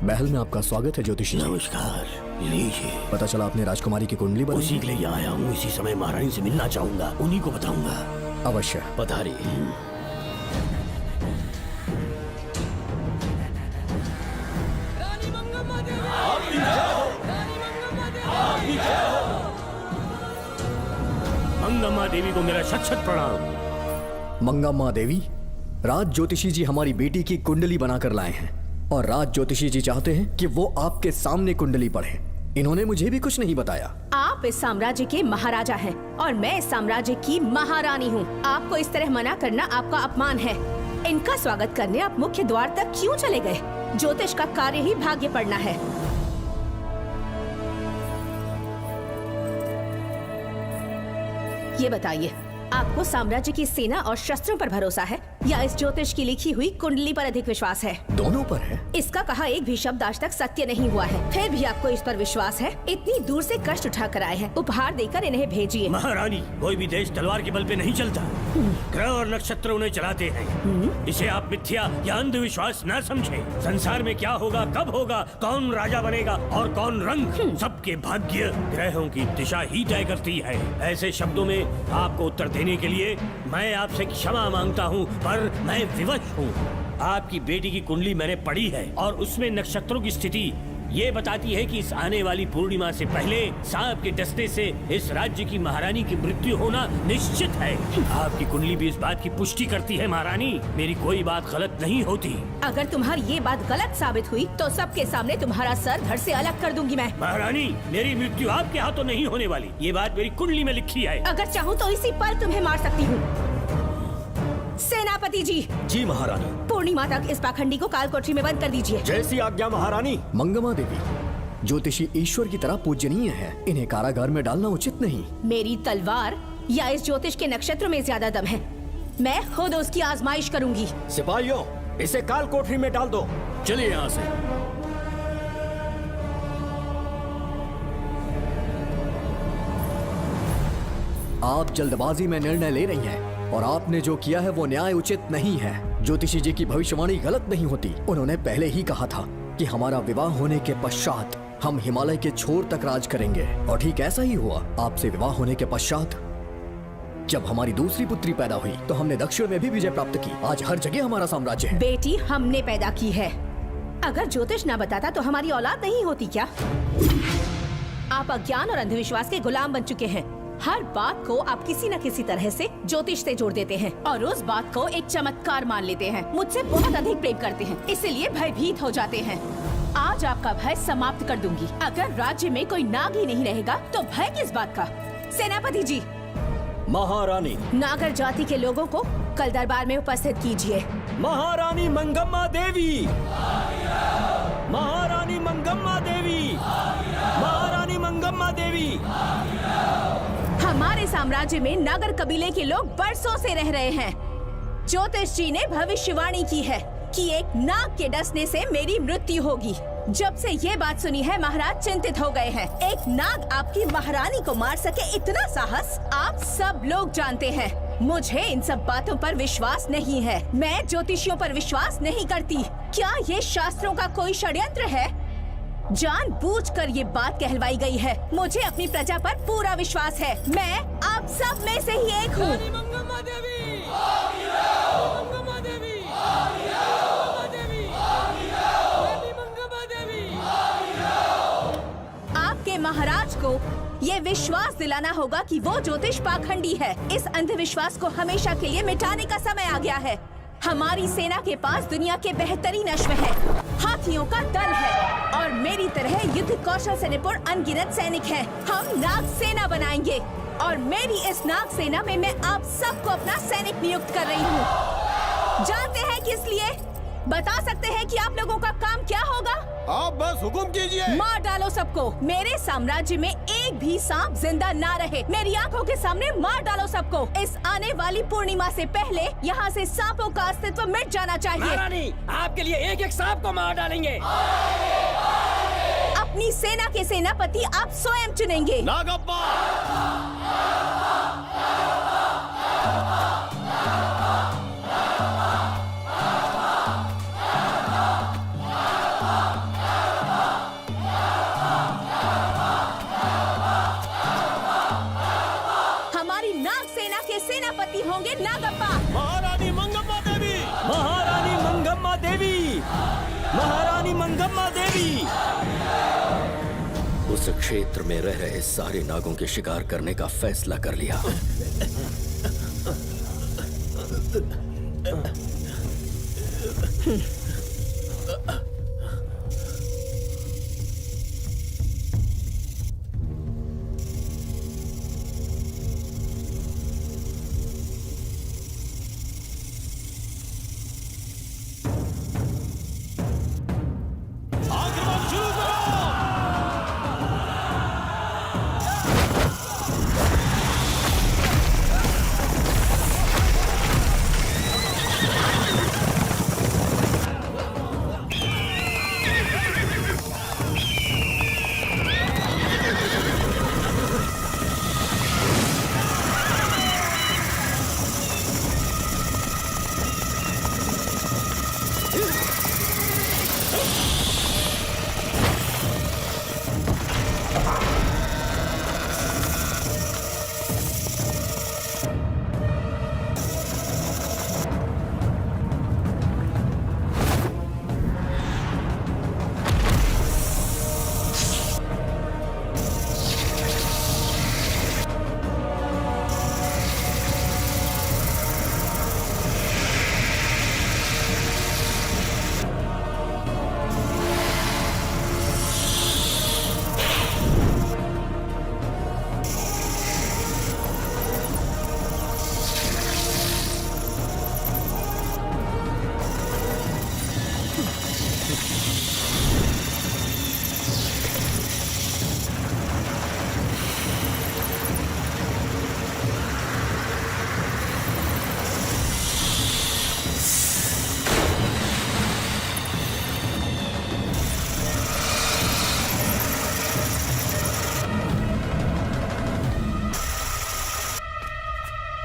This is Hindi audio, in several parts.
महल में आपका स्वागत है ज्योतिषी जी। नमस्कार, लीजिए। पता चला आपने राजकुमारी की कुंडली बनाई। उसी के लिए आया हूँ। इसी समय महारानी से मिलना चाहूंगा, उन्हीं को बताऊंगा। अवश्य। पधारिए। मंगम्मा देवी को मेरा शत शत प्रणाम। मंगम्मा देवी, राज ज्योतिषी जी हमारी बेटी की कुंडली बनाकर लाए हैं और राज ज्योतिषी जी चाहते हैं कि वो आपके सामने कुंडली पढ़े। इन्होंने मुझे भी कुछ नहीं बताया। आप इस साम्राज्य के महाराजा हैं और मैं इस साम्राज्य की महारानी हूँ। आपको इस तरह मना करना आपका अपमान है। इनका स्वागत करने आप मुख्य द्वार तक क्यों चले गए? ज्योतिष का कार्य ही भाग्य पढ़ना है। ये बताइए, आपको साम्राज्य की सेना और शस्त्रों पर भरोसा है या इस ज्योतिष की लिखी हुई कुंडली पर अधिक विश्वास है? दोनों पर है। इसका कहा एक भी शब्द आज तक सत्य नहीं हुआ है, फिर भी आपको इस पर विश्वास है? इतनी दूर से कष्ट उठा कर आए हैं, उपहार देकर इन्हें भेजिए। महारानी, कोई भी देश तलवार के बल पे नहीं चलता, ग्रह और नक्षत्र उन्हें चलाते हैं। इसे आप मिथ्या या अंधविश्वास न समझें। संसार में क्या होगा, कब होगा, कौन राजा बनेगा और कौन रंग, सबके भाग्य ग्रहों की दिशा ही तय करती है। ऐसे शब्दों में आपको उत्तर देने के लिए मैं आपसे क्षमा मांगता हूँ, पर मैं विवश हूँ। आपकी बेटी की कुंडली मैंने पढ़ी है और उसमें नक्षत्रों की स्थिति ये बताती है कि इस आने वाली पूर्णिमा से पहले सांप के डसने से इस राज्य की महारानी की मृत्यु होना निश्चित है। आपकी कुंडली भी इस बात की पुष्टि करती है। महारानी, मेरी कोई बात गलत नहीं होती। अगर तुम्हारी ये बात गलत साबित हुई तो सबके सामने तुम्हारा सर धड़ से अलग कर दूंगी मैं। महारानी, मेरी मृत्यु आपके हाथों नहीं होने वाली, ये बात मेरी कुंडली में लिखी है। अगर चाहूँ तो इसी पल तुम्हें मार सकती हूँ। सेनापति जी। जी महारानी। पूर्णिमा तक इस पाखंडी को कालकोठरी में बंद कर दीजिए। जैसी आज्ञा महारानी। मंगम्मा देवी, ज्योतिषी ईश्वर की तरह पूजनीय है, इन्हें कारागार में डालना उचित नहीं। मेरी तलवार या इस ज्योतिष के नक्षत्र में ज्यादा दम है? मैं खुद उसकी आजमाइश करूंगी। सिपाहियों, इसे काल कोठरी में डाल दो। चलिए यहाँ से। आप जल्दबाजी में निर्णय ले रही हैं और आपने जो किया है वो न्याय उचित नहीं है। ज्योतिषी जी की भविष्यवाणी गलत नहीं होती। उन्होंने पहले ही कहा था कि हमारा विवाह होने के पश्चात हम हिमालय के छोर तक राज करेंगे, और ठीक ऐसा ही हुआ। आपसे विवाह होने के पश्चात जब हमारी दूसरी पुत्री पैदा हुई तो हमने दक्षिण में भी विजय प्राप्त की। आज हर जगह हमारा साम्राज्य है। बेटी हमने पैदा की है। अगर ज्योतिष ना बताता तो हमारी औलाद नहीं होती क्या? आप अज्ञान और अंधविश्वास के गुलाम बन चुके हैं। हर बात को आप किसी न किसी तरह से ज्योतिष से जोड़ देते हैं और उस बात को एक चमत्कार मान लेते हैं। मुझसे बहुत अधिक प्रेम करते हैं, इसीलिए भयभीत हो जाते हैं। आज आपका भय समाप्त कर दूंगी। अगर राज्य में कोई नाग ही नहीं रहेगा तो भय किस बात का? सेनापति जी। महारानी। नागर जाति के लोगों को कल दरबार में उपस्थित कीजिए। महारानी मंगम्मा देवी। महारानी मंगम्मा देवी। महारानी मंगम्मा देवी। हमारे साम्राज्य में नागर कबीले के लोग बरसों से रह रहे हैं। ज्योतिष जी ने भविष्यवाणी की है कि एक नाग के डसने से मेरी मृत्यु होगी। जब से ये बात सुनी है महाराज चिंतित हो गए हैं। एक नाग आपकी महारानी को मार सके, इतना साहस आप सब लोग जानते हैं। मुझे इन सब बातों पर विश्वास नहीं है। मैं ज्योतिषियों पर विश्वास नहीं करती। क्या ये शास्त्रों का कोई षड्यंत्र है? जानबूझकर ये बात कहलवाई गई है। मुझे अपनी प्रजा पर पूरा विश्वास है। मैं आप सब में से ही एक हूँ। आपके महाराज को ये विश्वास दिलाना होगा कि वो ज्योतिष पाखंडी है। इस अंधविश्वास को हमेशा के लिए मिटाने का समय आ गया है। हमारी सेना के पास दुनिया के बेहतरीन अश्व है, हाथियों का दल है और मेरी तरह युद्ध कौशल से निपुण अनगिनत सैनिक हैं। हम नाग सेना बनाएंगे और मेरी इस नाग सेना में मैं आप सबको अपना सैनिक नियुक्त कर रही हूँ। जानते हैं किस लिए? बता सकते हैं कि आप लोगों का काम क्या होगा? आप बस हुक्म कीजिए। मार डालो सबको। मेरे साम्राज्य में एक भी सांप जिंदा ना रहे। मेरी आंखों के सामने मार डालो सबको। इस आने वाली पूर्णिमा से पहले यहाँ से सांपों का अस्तित्व मिट जाना चाहिए। महारानी, आपके लिए एक एक सांप को मार डालेंगे। अपनी सेना के सेनापति आप स्वयं चुनेंगे। नागप्पा। नहीं होंगे नागप्पा। महारानी मंगम्मा देवी, महारानी मंगम्मा देवी, महारानी मंगम्मा देवी। उस क्षेत्र में रह रहे सारे नागों के शिकार करने का फैसला कर लिया। आक्रमण शुरू करो।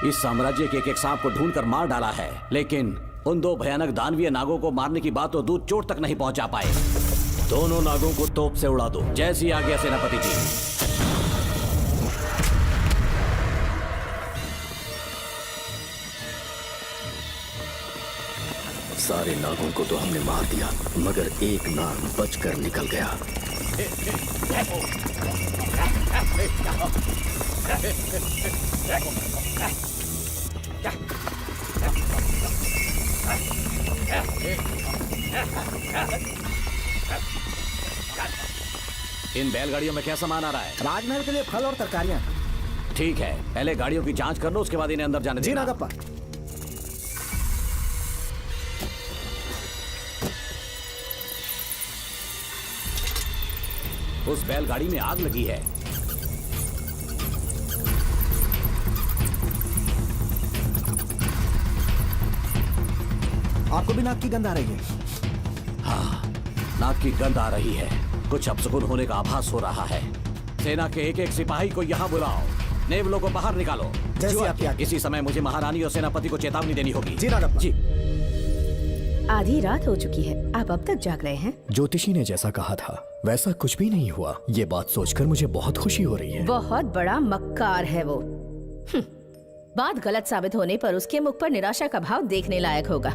इस साम्राज्य के एक सांप को ढूंढकर मार डाला है, लेकिन उन दो भयानक दानवीय नागों को मारने की बात तो दूध चोट तक नहीं पहुंचा पाए। दोनों नागों को तोप से उड़ा दो। जैसी आज्ञा सेनापति जी। सारे नागों को तो हमने मार दिया, मगर एक नाग बचकर निकल गया। इन बैलगाड़ियों में क्या सामान आ रहा है? राजमहल के लिए फल और तरकारियां। ठीक है, पहले गाड़ियों की जांच कर लो, उसके बाद इन्हें अंदर जाने जी देना। नागप्पा। उस बैलगाड़ी में आग लगी है। आपको भी नाक की गंध आ रही है? हाँ, नाक की गंध आ रही है। कुछ अपशकुन होने का आभास हो रहा है। सेना के एक एक सिपाही को यहाँ बुलाओ, नेवलों को बाहर निकालो। जैसी आपकी आज्ञा। इसी समय मुझे महारानी और सेनापति को चेतावनी देनी होगी। जी नागप्पा। जी। आधी रात हो चुकी है, आप अब तक जाग रहे हैं? ज्योतिषी ने जैसा कहा था वैसा कुछ भी नहीं हुआ। ये बात सोचकर मुझे बहुत खुशी हो रही है। बहुत बड़ा मक्कार है वो। बात गलत साबित होने पर उसके मुख पर निराशा का भाव देखने लायक होगा।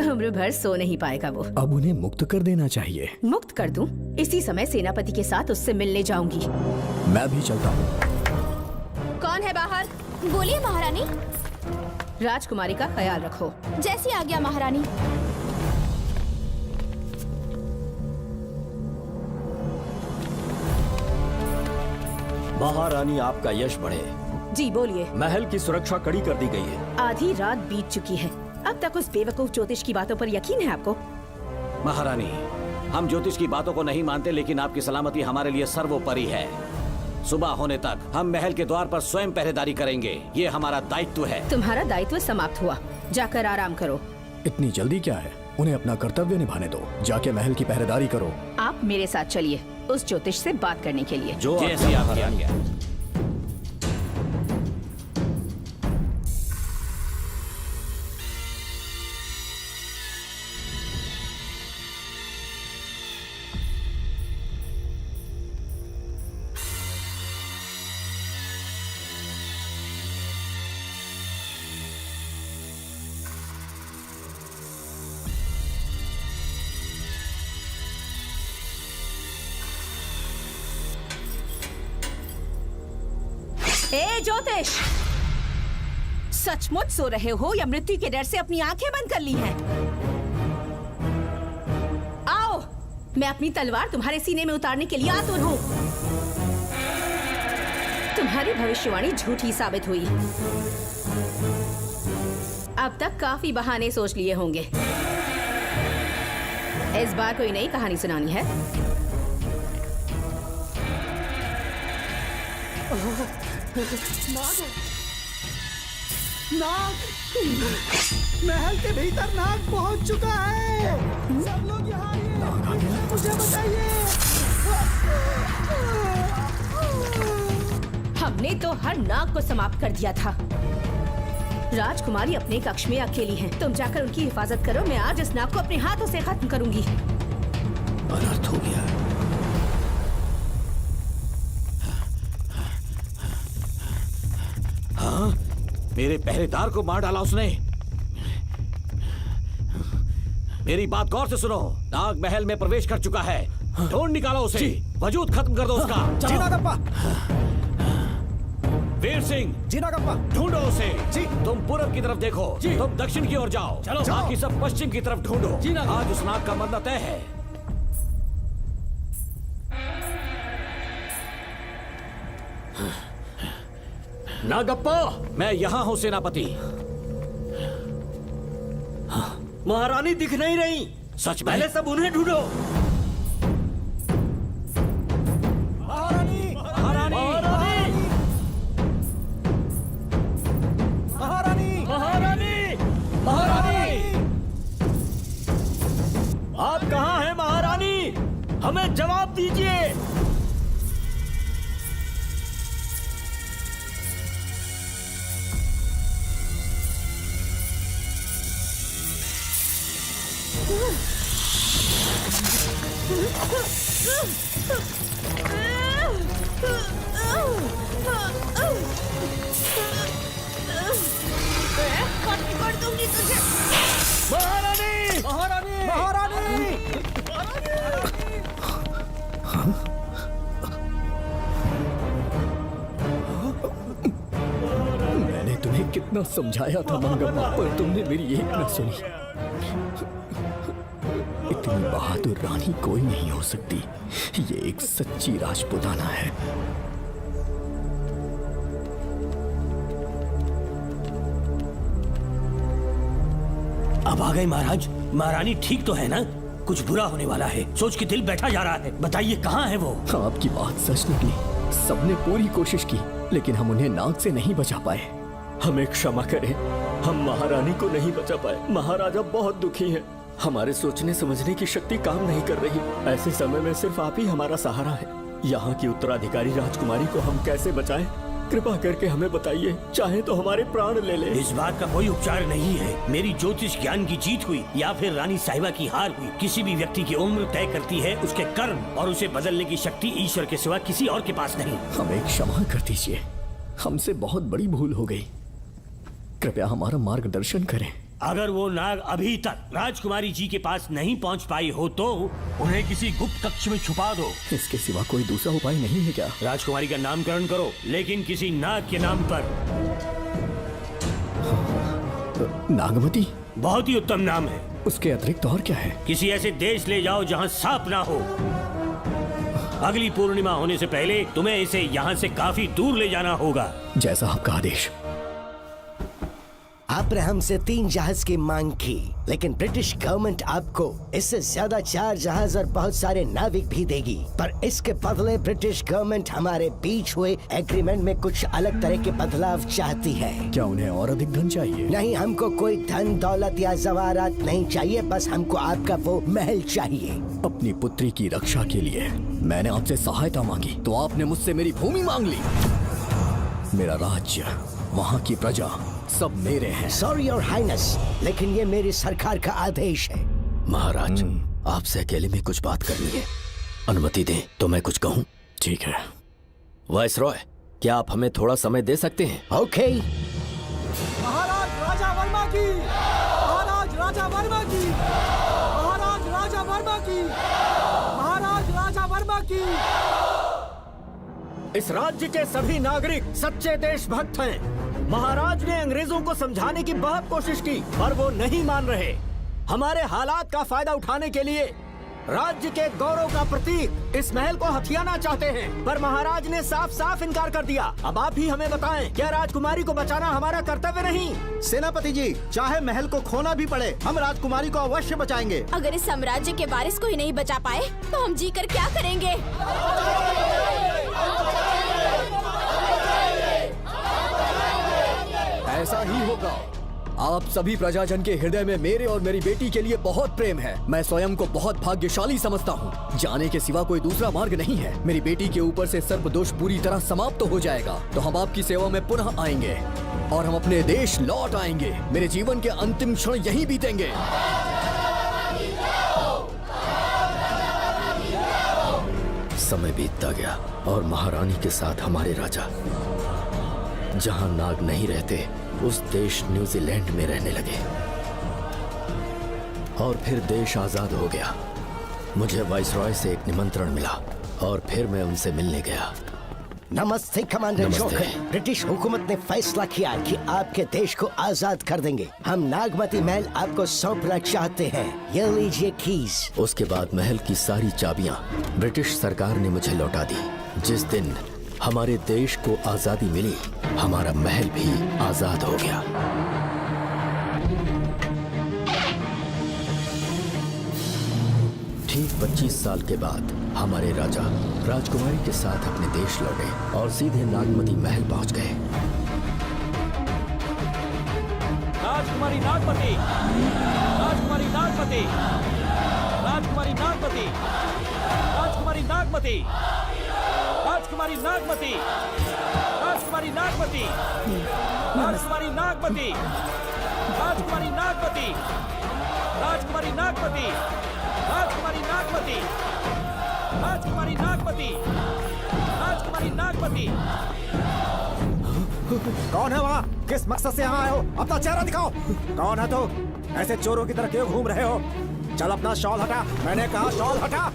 उम्र भर सो नहीं पाएगा वो। अब उन्हें मुक्त कर देना चाहिए। मुक्त कर दूं? इसी समय सेनापति के साथ उससे मिलने जाऊंगी। मैं भी चलता हूँ। कौन है बाहर? बोलिए महारानी। राजकुमारी का ख्याल रखो। जैसी आज्ञा महारानी। महारानी आपका यश बढ़े। जी बोलिए। महल की सुरक्षा कड़ी कर दी गई है। आधी रात बीत चुकी है, अब तक उस बेवकूफ ज्योतिष की बातों पर यकीन है आपको? महारानी, हम ज्योतिष की बातों को नहीं मानते, लेकिन आपकी सलामती हमारे लिए सर्वोपरि है। सुबह होने तक हम महल के द्वार पर स्वयं पहरेदारी करेंगे। ये हमारा दायित्व है। तुम्हारा दायित्व समाप्त हुआ, जाकर आराम करो। इतनी जल्दी क्या है? उन्हें अपना कर्तव्य निभाने दो। जाके महल की पहरेदारी करो। आप मेरे साथ चलिए उस ज्योतिष से बात करने के लिए। जो जैसी आपकी आज्ञा। ए ज्योतिष, सचमुच सो रहे हो या मृत्यु के डर से अपनी आंखें बंद कर ली हैं? आओ, मैं अपनी तलवार तुम्हारे सीने में उतारने के लिए आतुर हूँ। तुम्हारी भविष्यवाणी झूठी साबित हुई। अब तक काफी बहाने सोच लिए होंगे। इस बार कोई नई कहानी सुनानी है? नाग, महल के भीतर नाग पहुंच चुका है। सब लोग यहाँ आइए, मुझे बताइए। हमने तो हर नाग को समाप्त कर दिया था। राजकुमारी अपने कक्ष में अकेली हैं। तुम जाकर उनकी हिफाजत करो। मैं आज इस नाग को अपने हाथों से खत्म करूंगी। अनर्थ हो गया। हाँ, मेरे पहरेदार को मार डाला उसने। मेरी बात गौर से सुनो। नाग महल में प्रवेश कर चुका है। ढूंढ निकालो उसे। वजूद खत्म कर दो उसका। जी नागप्पा। वीर सिंह, जी नागप्पा। ढूंढो उसे। जी। तुम पूरब की तरफ देखो। जी। तुम दक्षिण की ओर जाओ। चलो। बाकी सब पश्चिम की तरफ ढूंढो। जी नागप्पा। आज उस नाग का मरना तय है। नागप्पा, मैं यहाँ हूँ सेनापति। महारानी दिख नहीं रही। सच में? पहले सब उन्हें ढूंढो। महारानी, महारानी, महारानी, महारानी, महारानी, आप कहाँ हैं महारानी? हमें जवाब दीजिए। कर दूंगी तुझे। महारानी, महारानी, महारानी। मैंने तुम्हें कितना समझाया था मंगम्मा, पर तुमने मेरी एक न सुनी। इतनी बहादुर रानी कोई नहीं हो सकती। ये एक सच्ची राजपुताना है। अब आ गए महाराज। महारानी ठीक तो है ना? कुछ बुरा होने वाला है, सोच के दिल बैठा जा रहा है। बताइए कहाँ है वो? आपकी बात सच निकली। सबने पूरी कोशिश की, लेकिन हम उन्हें नाग से नहीं बचा पाए। हमें क्षमा करें, हम महारानी को नहीं बचा पाए। महाराजा बहुत दुखी हैं। हमारे सोचने समझने की शक्ति काम नहीं कर रही। ऐसे समय में सिर्फ आप ही हमारा सहारा है। यहाँ की उत्तराधिकारी राजकुमारी को हम कैसे बचाएं? कृपा करके हमें बताइए, चाहे तो हमारे प्राण ले ले। इस बात का कोई उपचार नहीं है। मेरी ज्योतिष ज्ञान की जीत हुई या फिर रानी साहिबा की हार हुई। किसी भी व्यक्ति की उम्र तय करती है उसके कर्म, और उसे बदलने की शक्ति ईश्वर के सिवा किसी और के पास नहीं। हमें क्षमा कर दीजिए, हमसे बहुत बड़ी भूल हो गई। कृपया हमारा मार्गदर्शन करें। अगर वो नाग अभी तक राजकुमारी जी के पास नहीं पहुंच पाई हो तो उन्हें किसी गुप्त कक्ष में छुपा दो। इसके सिवा कोई दूसरा उपाय नहीं है क्या? राजकुमारी का नामकरण करो, लेकिन किसी नाग के नाम पर। नागमती? बहुत ही उत्तम नाम है। उसके अतिरिक्त और क्या है? किसी ऐसे देश ले जाओ जहाँ सांप ना हो। अगली पूर्णिमा होने से पहले तुम्हें इसे यहाँ से काफी दूर ले जाना होगा। जैसा आपका आदेश। आपने हमसे 3 जहाज की मांग की, लेकिन ब्रिटिश गवर्नमेंट आपको इससे ज्यादा 4 जहाज और बहुत सारे नाविक भी देगी। पर इसके बदले ब्रिटिश गवर्नमेंट हमारे बीच हुए एग्रीमेंट में कुछ अलग तरह के बदलाव चाहती है। क्या उन्हें और अधिक धन चाहिए? नहीं, हमको कोई धन दौलत या जवाहरात नहीं चाहिए। बस हमको आपका वो महल चाहिए। अपनी पुत्री की रक्षा के लिए मैंने आपसे सहायता मांगी, तो आपने मुझसे मेरी भूमि मांग ली। मेरा राज्य, वहाँ की प्रजा सब मेरे हैं। सॉरी योर हाइनेस, लेकिन ये मेरी सरकार का आदेश है। महाराज, आपसे अकेले में कुछ बात करनी है। अनुमति दें तो मैं कुछ कहूँ? ठीक है। वायसरॉय, क्या आप हमें थोड़ा समय दे सकते हैं? ओके। महाराज राजा वर्मा की, महाराज राजा वर्मा की, महाराज राजा वर्मा की, महाराज राजा वर्मा की। इस राज्य के सभी नागरिक सच्चे देशभक्त हैं। महाराज ने अंग्रेजों को समझाने की बहुत कोशिश की, पर वो नहीं मान रहे। हमारे हालात का फायदा उठाने के लिए राज्य के गौरव का प्रतीक इस महल को हथियाना चाहते हैं, पर महाराज ने साफ साफ इनकार कर दिया। अब आप ही हमें बताएं, क्या राजकुमारी को बचाना हमारा कर्तव्य नहीं? सेनापति जी, चाहे महल को खोना भी पड़े, हम राजकुमारी को अवश्य बचाएंगे। अगर इस साम्राज्य के वारिस को ही नहीं बचा पाए तो हम जीकर क्या करेंगे? ऐसा ही होगा। आप सभी प्रजाजन के हृदय में मेरे और मेरी बेटी के लिए बहुत प्रेम है। मैं स्वयं को बहुत भाग्यशाली समझता हूँ। जाने के सिवा कोई दूसरा मार्ग नहीं है। मेरी बेटी के ऊपर से सर्प दोष पूरी तरह समाप्त हो जाएगा तो हम आपकी सेवा में पुनः आएंगे और हम अपने देश लौट आएंगे। मेरे जीवन के अंतिम क्षण यहीं बीतेंगे। समय बीतता गया और महारानी के साथ हमारे राजा जहां नाग नहीं रहते उस देश न्यूजीलैंड में रहने लगे और फिर देश आजाद हो गया। मुझे वाइसरॉय से एक निमंत्रण मिला और फिर मैं उनसे मिलने गया। नमस्ते कमांडर नमस्ते। जोकर। ब्रिटिश हुकूमत ने फैसला किया कि आपके देश को आजाद कर देंगे। हम नागमती महल आपको सौंपना चाहते हैं। ये लीजिए कीज। उसके बाद महल की सारी चाबियां ब्रिटिश सरकार ने मुझे लौटा दी। जिस दिन हमारे देश को आजादी मिली, हमारा महल भी आजाद हो गया। ठीक 25 साल के बाद हमारे राजा राजकुमारी के साथ अपने देश लौटे और सीधे नागमती महल पहुंच गए। राजकुमारी नागमती, राजकुमारी नागमती, राजकुमारी नागमती, राजकुमारी नागमती, राजकुमारी नागमती, राजकुमारी नागमती, राजकुमारी नागमती, राजकुमारी नागमती, राजकुमारी नागमती, राजकुमारी नागमती, राजकुमारी नागमती, राजकुमारी नागमती। कौन है वहाँ? किस मकसद से यहाँ आए हो? अपना चेहरा दिखाओ। कौन है तो? ऐसे चोरों की तरह क्यों घूम रहे हो? चल अपना शॉल हटा। मैंने कहा शॉल हटा।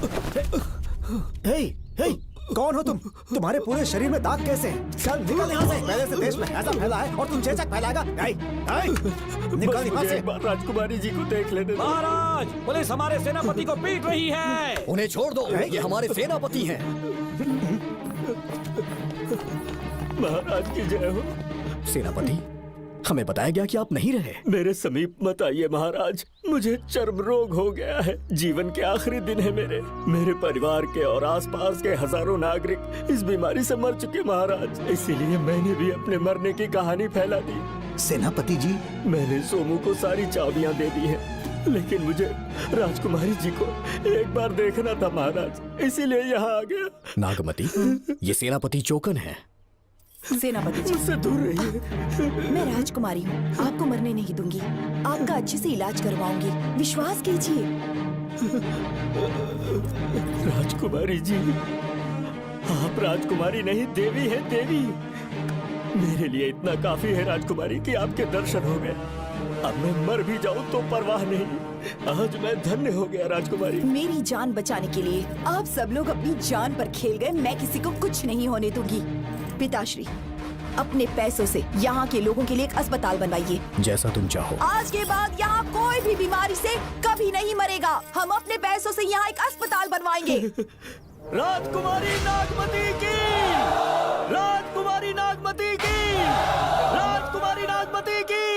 हे, हे, कौन हो तुम? तुम्हारे पूरे शरीर में दाग कैसे हैं? चल निकल यहाँ से। पहले से देश में ऐसा फैला है और तुम चेचक फैलाएगा? निकल यहाँ से। एक बार राजकुमारी जी को देख लेने दो। महाराज, पुलिस हमारे सेनापति को पीट रही है। उन्हें छोड़ दो, ये हमारे सेनापति हैं। महाराज की जय हो। सेनापति, हमें बताया गया कि आप नहीं रहे। मेरे समीप मत आइए महाराज, मुझे चर्म रोग हो गया है। जीवन के आखिरी दिन है मेरे परिवार के और आसपास के हजारों नागरिक इस बीमारी से मर चुके महाराज। इसीलिए मैंने भी अपने मरने की कहानी फैला दी। सेनापति जी, मैंने सोमू को सारी चाबियां दे दी हैं, लेकिन मुझे राजकुमारी जी को एक बार देखना था महाराज, इसीलिए यहाँ आ गया। नागमती, ये सेनापति चोकन है। सेनापति जी, मुझसे दूर रहिए। मैं राजकुमारी हूँ, आपको मरने नहीं दूंगी। आपका अच्छे से इलाज करवाऊंगी, विश्वास कीजिए। राजकुमारी जी, आप राजकुमारी नहीं देवी है, देवी। मेरे लिए इतना काफी है राजकुमारी कि आपके दर्शन हो गए। अब मैं मर भी जाऊं तो परवाह नहीं। आज मैं धन्य हो गया राजकुमारी। मेरी जान बचाने के लिए आप सब लोग अपनी जान पर खेल गए। मैं किसी को कुछ नहीं होने दूंगी। पिताश्री, अपने पैसों से यहाँ के लोगों के लिए एक अस्पताल बनवाइए। जैसा तुम चाहो। आज के बाद यहाँ कोई भी बीमारी से कभी नहीं मरेगा। हम अपने पैसों से यहाँ एक अस्पताल बनवाएंगे। राजकुमारी नागमती की, राजकुमारी नागमती की, राजकुमारी नागमती की।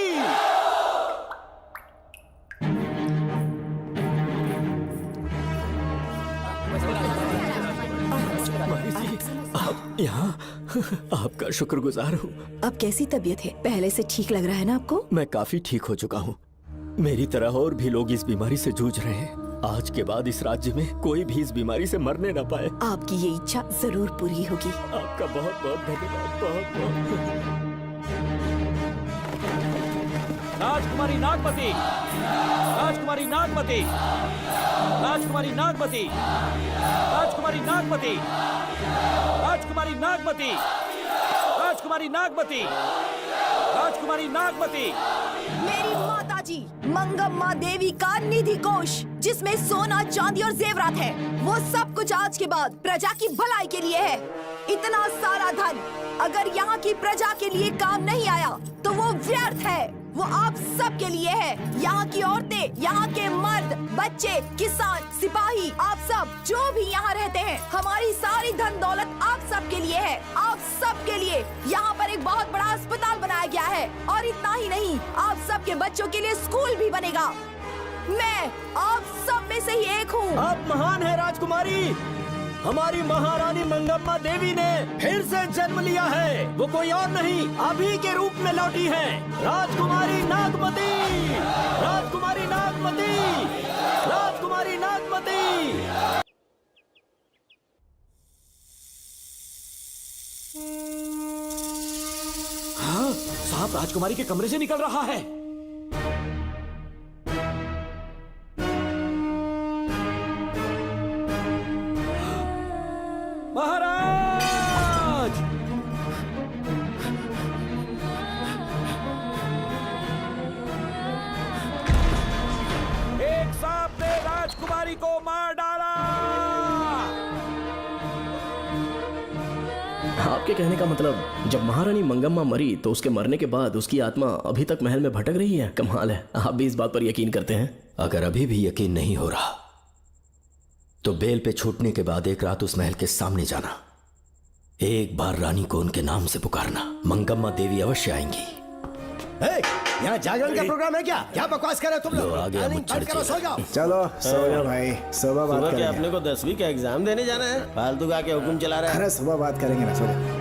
आप यहाँ, आपका शुक्रगुजार हूँ। अब कैसी तबीयत है? पहले से ठीक लग रहा है ना आपको? मैं काफी ठीक हो चुका हूँ। मेरी तरह और भी लोग इस बीमारी से जूझ रहे हैं। आज के बाद इस राज्य में कोई भी इस बीमारी से मरने न पाए। आपकी ये इच्छा जरूर पूरी होगी। आपका बहुत बहुत धन्यवाद, बहुत बहुत। राजकुमारी नागमती, राजकुमारी नागमती, राजकुमारी नागमती, राजकुमारी नागमती, राजकुमारी नागमती, राजकुमारी नागमती, राजकुमारी नागमती। मेरी माताजी मंगम्मा देवी का निधि कोष, जिसमें सोना, चांदी और जेवरात है, वो सब कुछ आज के बाद प्रजा की भलाई के लिए है। इतना सारा धन अगर यहाँ की प्रजा के लिए काम नहीं आया तो वो व्यर्थ है। वो आप सब के लिए है। यहाँ की औरतें, यहाँ के मर्द, बच्चे, किसान, सिपाही, आप सब जो भी यहाँ रहते हैं, हमारी सारी धन दौलत आप सब के लिए है। आप सब के लिए यहाँ पर एक बहुत बड़ा अस्पताल बनाया गया है और इतना ही नहीं, आप सब के बच्चों के लिए स्कूल भी बनेगा। मैं आप सब में से ही एक हूँ। आप महान है राजकुमारी। हमारी महारानी मंगम्मा देवी ने फिर से जन्म लिया है। वो कोई और नहीं, आप ही के रूप में लौटी है। राजकुमारी नागमती, राजकुमारी नागमती, राजकुमारी नागमती। हाँ, साहब राजकुमारी के कमरे से निकल रहा है। महाराज! एक सांप ने राजकुमारी को मार डाला। आपके कहने का मतलब जब महारानी मंगम्मा मरी तो उसके मरने के बाद उसकी आत्मा अभी तक महल में भटक रही है? कमाल है, आप भी इस बात पर यकीन करते हैं? अगर अभी भी यकीन नहीं हो रहा तो बेल पे छूटने के बाद एक रात उस महल के सामने जाना, एक बार रानी को उनके नाम से पुकारना, मंगम्मा देवी अवश्य आएंगी। यहाँ जागरण का प्रोग्राम है क्या? क्या बकवास कर रहे हो तुम लोग? आगे मुझ चढ़ के सो जाओ। चलो सो जाओ भाई, सुबह बात करेंगे। अपने को 10वीं का एग्जाम देने जाना है, फालतू का क्या हुक्म चला रहा है? अरे सुबह बात करेंगे ना, सो जाओ।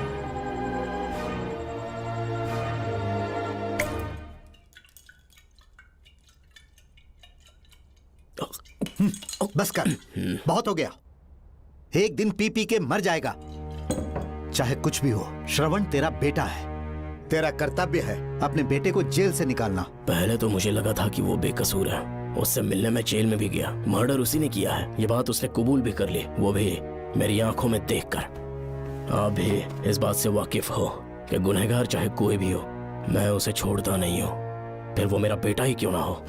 बस कर, बहुत हो गया। एक दिन पी पी के मर जाएगा। चाहे कुछ भी हो, श्रवण तेरा बेटा है। तेरा कर्तव्य है अपने बेटे को जेल से निकालना। पहले तो मुझे लगा था कि वो बेकसूर है, उससे मिलने में जेल में भी गया, मर्डर उसी ने किया है, ये बात उसने कबूल भी कर ली, वो भी मेरी आंखों में देखकर। आप भी इस बात से वाकिफ हो कि गुनहगार चाहे कोई भी हो, मैं उसे छोड़ता नहीं हूँ, फिर वो मेरा बेटा ही क्यों ना हो।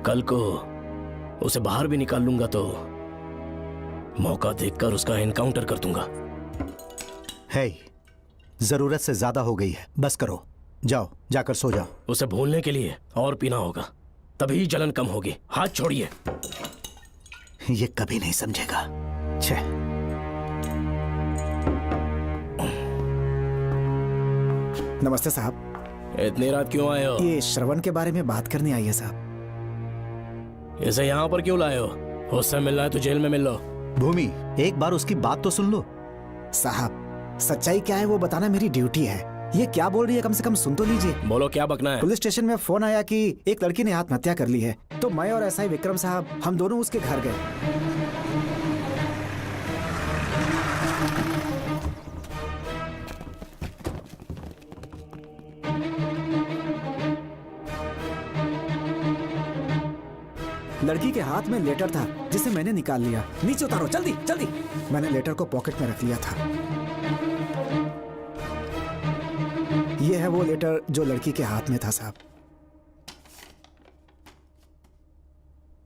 कल को उसे बाहर भी निकाल लूंगा तो मौका देखकर उसका एनकाउंटर कर दूंगा। है, जरूरत से ज्यादा हो गई है, बस करो, जाओ जाकर सो जाओ। उसे भूलने के लिए और पीना होगा, तभी जलन कम होगी। हाथ छोड़िए। ये कभी नहीं समझेगा। छे। नमस्ते साहब। इतनी रात क्यों आए हो? ये श्रवण के बारे में बात करने आई है साहब। इसे यहाँ पर क्यों लाए हो? उससे मिलना है तो जेल में मिल लो। भूमि, एक बार उसकी बात तो सुन लो। साहब, सच्चाई क्या है वो बताना मेरी ड्यूटी है। ये क्या बोल रही है, कम से कम सुन तो लीजिए। बोलो, क्या बकना है? पुलिस स्टेशन में फोन आया कि एक लड़की ने आत्महत्या कर ली है, तो मैं और एसआई विक्रम साहब हम दोनों उसके घर गए। लड़की के हाथ में लेटर था जिसे मैंने निकाल लिया। नीचे उतारो, जल्दी जल्दी। मैंने लेटर को पॉकेट में रख लिया था। ये है वो लेटर जो लड़की के हाथ में था साहब।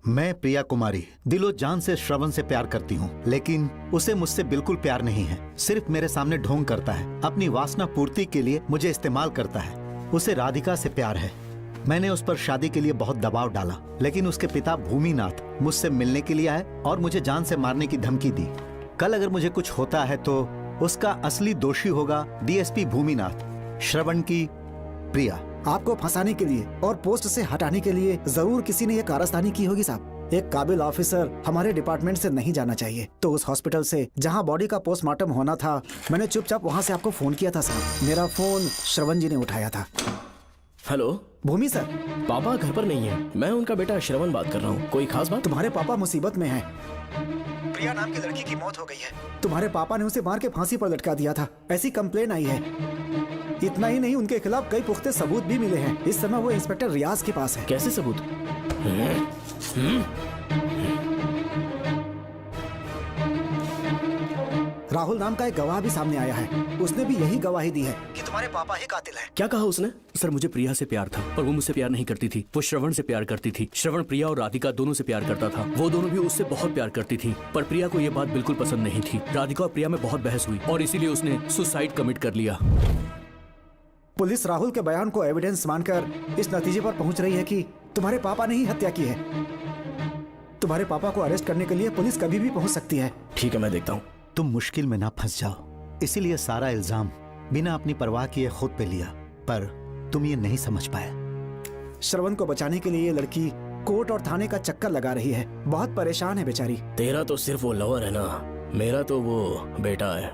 मैं प्रिया कुमारी दिलो जान से श्रवण से प्यार करती हूँ, लेकिन उसे मुझसे बिल्कुल प्यार नहीं है। सिर्फ मेरे सामने ढोंग करता है, अपनी वासना पूर्ति के लिए मुझे इस्तेमाल करता है। उसे राधिका से प्यार है। मैंने उस पर शादी के लिए बहुत दबाव डाला, लेकिन उसके पिता भूमिनाथ मुझसे मिलने के लिए आए और मुझे जान से मारने की धमकी दी। कल अगर मुझे कुछ होता है तो उसका असली दोषी होगा डीएसपी भूमिनाथ। श्रवण की प्रिया। आपको फंसाने के लिए और पोस्ट से हटाने के लिए जरूर किसी ने ये कारस्तानी की होगी साहब। एक काबिल ऑफिसर हमारे डिपार्टमेंट से नहीं जाना चाहिए। तो उस हॉस्पिटल से जहां बॉडी का पोस्टमार्टम होना था, मैंने चुपचाप वहां से आपको फोन किया था साहब। मेरा फोन श्रवण जी ने उठाया था। हेलो भूमि सर। पापा घर पर नहीं है, मैं उनका बेटा श्रवण बात कर रहा हूँ। कोई खास बात? तुम्हारे पापा मुसीबत में हैं। प्रिया नाम की लड़की की मौत हो गई है। तुम्हारे पापा ने उसे मार के फांसी पर लटका दिया था, ऐसी कंप्लेन आई है। इतना ही नहीं, उनके खिलाफ कई पुख्ते सबूत भी मिले हैं। इस समय वो इंस्पेक्टर रियाज के पास है। कैसे सबूत? राहुल नाम का एक गवाह भी सामने आया है। उसने भी यही गवाही दी है कि तुम्हारे पापा ही कातिल हैं। क्या कहा उसने? सर मुझे प्रिया से प्यार था, पर वो मुझसे प्यार नहीं करती थी। वो श्रवण से प्यार करती थी। श्रवण प्रिया और राधिका दोनों से प्यार करता था। वो दोनों भी उससे बहुत प्यार करती थी, पर प्रिया को ये बात बिल्कुल पसंद नहीं थी। राधिका और प्रिया में बहुत बहस हुई और इसीलिए उसने सुसाइड कमिट कर लिया। पुलिस राहुल के बयान को एविडेंस मानकर इस नतीजे पर पहुंच रही है कि तुम्हारे पापा ने ही हत्या की है। तुम्हारे पापा को अरेस्ट करने के लिए पुलिस कभी भी पहुंच सकती है। ठीक है, मैं देखता हूँ। तुम मुश्किल में ना फंस जाओ, इसीलिए सारा इल्जाम बिना अपनी परवाह किए खुद पे लिया, पर तुम ये नहीं समझ पाए। श्रवण को बचाने के लिए ये लड़की कोर्ट और थाने का चक्कर लगा रही है। बहुत परेशान है बेचारी। तेरा तो सिर्फ वो लवर है ना, मेरा तो वो बेटा है।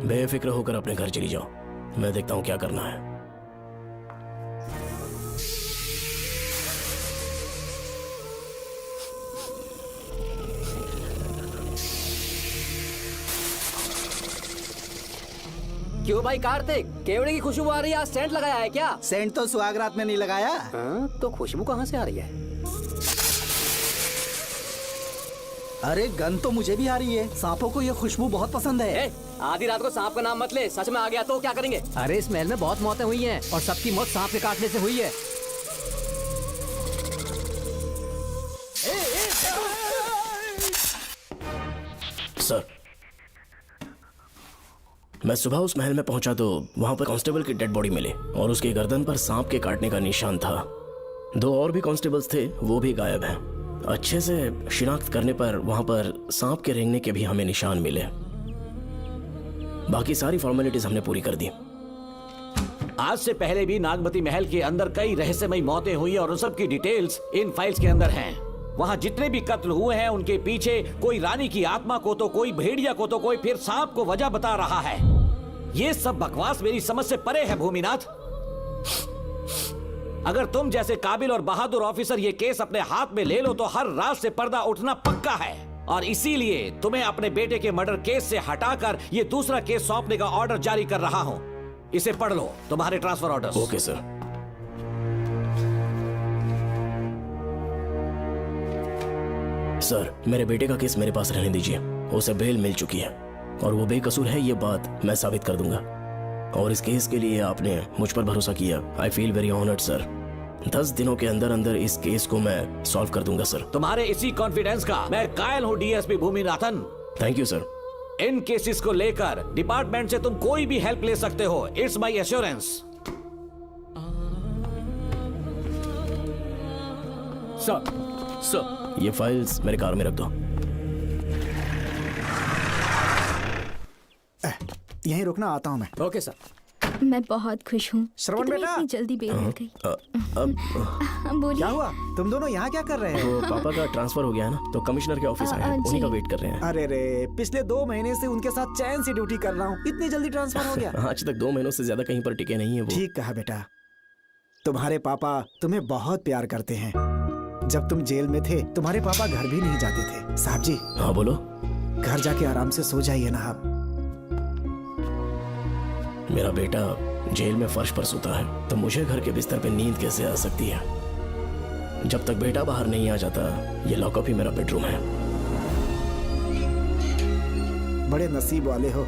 बेफिक्र होकर अपने घर चली जाओ, मैं देखता हूँ क्या करना है। क्यों भाई कार्तिक, केवड़े की खुशबू आ रही है, आज सेंट लगाया है क्या? सेंट तो सुहागरात में नहीं लगाया। तो खुशबू कहाँ से आ रही है? अरे गन तो मुझे भी आ रही है। सांपों को ये खुशबू बहुत पसंद है। आधी रात को सांप का नाम मत ले, सच में आ गया तो क्या करेंगे? अरे इस महल में बहुत मौतें हुई हैं और सबकी मौत सांप के काटने से हुई है। सर, मैं सुबह उस महल में पहुंचा तो वहां पर कांस्टेबल की डेड बॉडी मिली और उसके गर्दन पर सांप के काटने का निशान था। 2 और भी कांस्टेबल्स थे, वो भी गायब हैं। अच्छे से शिनाख्त करने पर वहां पर सांप के रेंगने के भी हमें निशान मिले। बाकी सारी फॉर्मेलिटीज हमने पूरी कर दी। आज से पहले भी नागमती महल के अंदर कई रहस्यमयी मौतें हुई और उन सब की डिटेल्स इन फाइल्स के अंदर हैं। वहाँ जितने भी कत्ल हुए हैं उनके पीछे कोई रानी की आत्मा को तो कोई भेड़िया को तो कोई फिर सांप को वजह बता रहा है। ये सब बकवास मेरी समझ से परे है भूमिनाथ। अगर तुम जैसे काबिल और बहादुर ऑफिसर ये केस अपने हाथ में ले लो तो हर रात से पर्दा उठना पक्का है, और इसीलिए तुम्हें अपने बेटे के मर्डर केस से हटाकर ये दूसरा केस सौंपने का ऑर्डर जारी कर रहा हूं। इसे पढ़ लो, तुम्हारे transfer order. Okay sir. Sir, मेरे बेटे का केस मेरे पास रहने दीजिए। उसे बेल मिल चुकी है और वो बेकसूर है, ये बात मैं साबित कर दूंगा। और इस केस के लिए आपने मुझ पर भरोसा किया। I feel very honoured sir. 10 दिनों के अंदर अंदर इस केस को मैं सॉल्व कर दूंगा सर। तुम्हारे इसी कॉन्फिडेंस का मैं कायल हूँ DSP Bhuminathan. Thank you sir. In cases को लेकर डिपार्टमेंट से तुम कोई भी हेल्प ले सकते हो। It's my assurance. सर, ये फाइल्स मेरे कार में रख दो। यहीं रुकना, आता हूँ मैं। Okay sir. मैं बहुत खुश हूँ। श्रवण बेटा, इतनी जल्दी बेल मिल गई। बोलिए। क्या हुआ? तुम दोनों यहाँ क्या कर रहे हो? तो पापा का ट्रांसफर हो गया है ना, तो कमिश्नर के ऑफिस आए हैं, उन्हीं का वेट कर रहे हैं। अरे रे, पिछले 2 महीने से उनके साथ चैन से ड्यूटी कर रहा हूँ, इतनी जल्दी ट्रांसफर हो गया? आज तक 2 महीनों से ज्यादा कहीं पर टिके नहीं है वो। ठीक कहा बेटा, तुम्हारे पापा तुम्हें बहुत प्यार करते हैं। जब तुम जेल में थे तुम्हारे पापा घर भी नहीं जाते थे। साहब जी। हाँ बोलो। घर जाके आराम से सो जाइए ना आप। मेरा बेटा जेल में फर्श पर सोता है तो मुझे घर के बिस्तर पे नींद कैसे आ सकती है? जब तक बेटा बाहर नहीं आ जाता, ये लॉकअप ही मेरा बेडरूम है। बड़े नसीब वाले हो,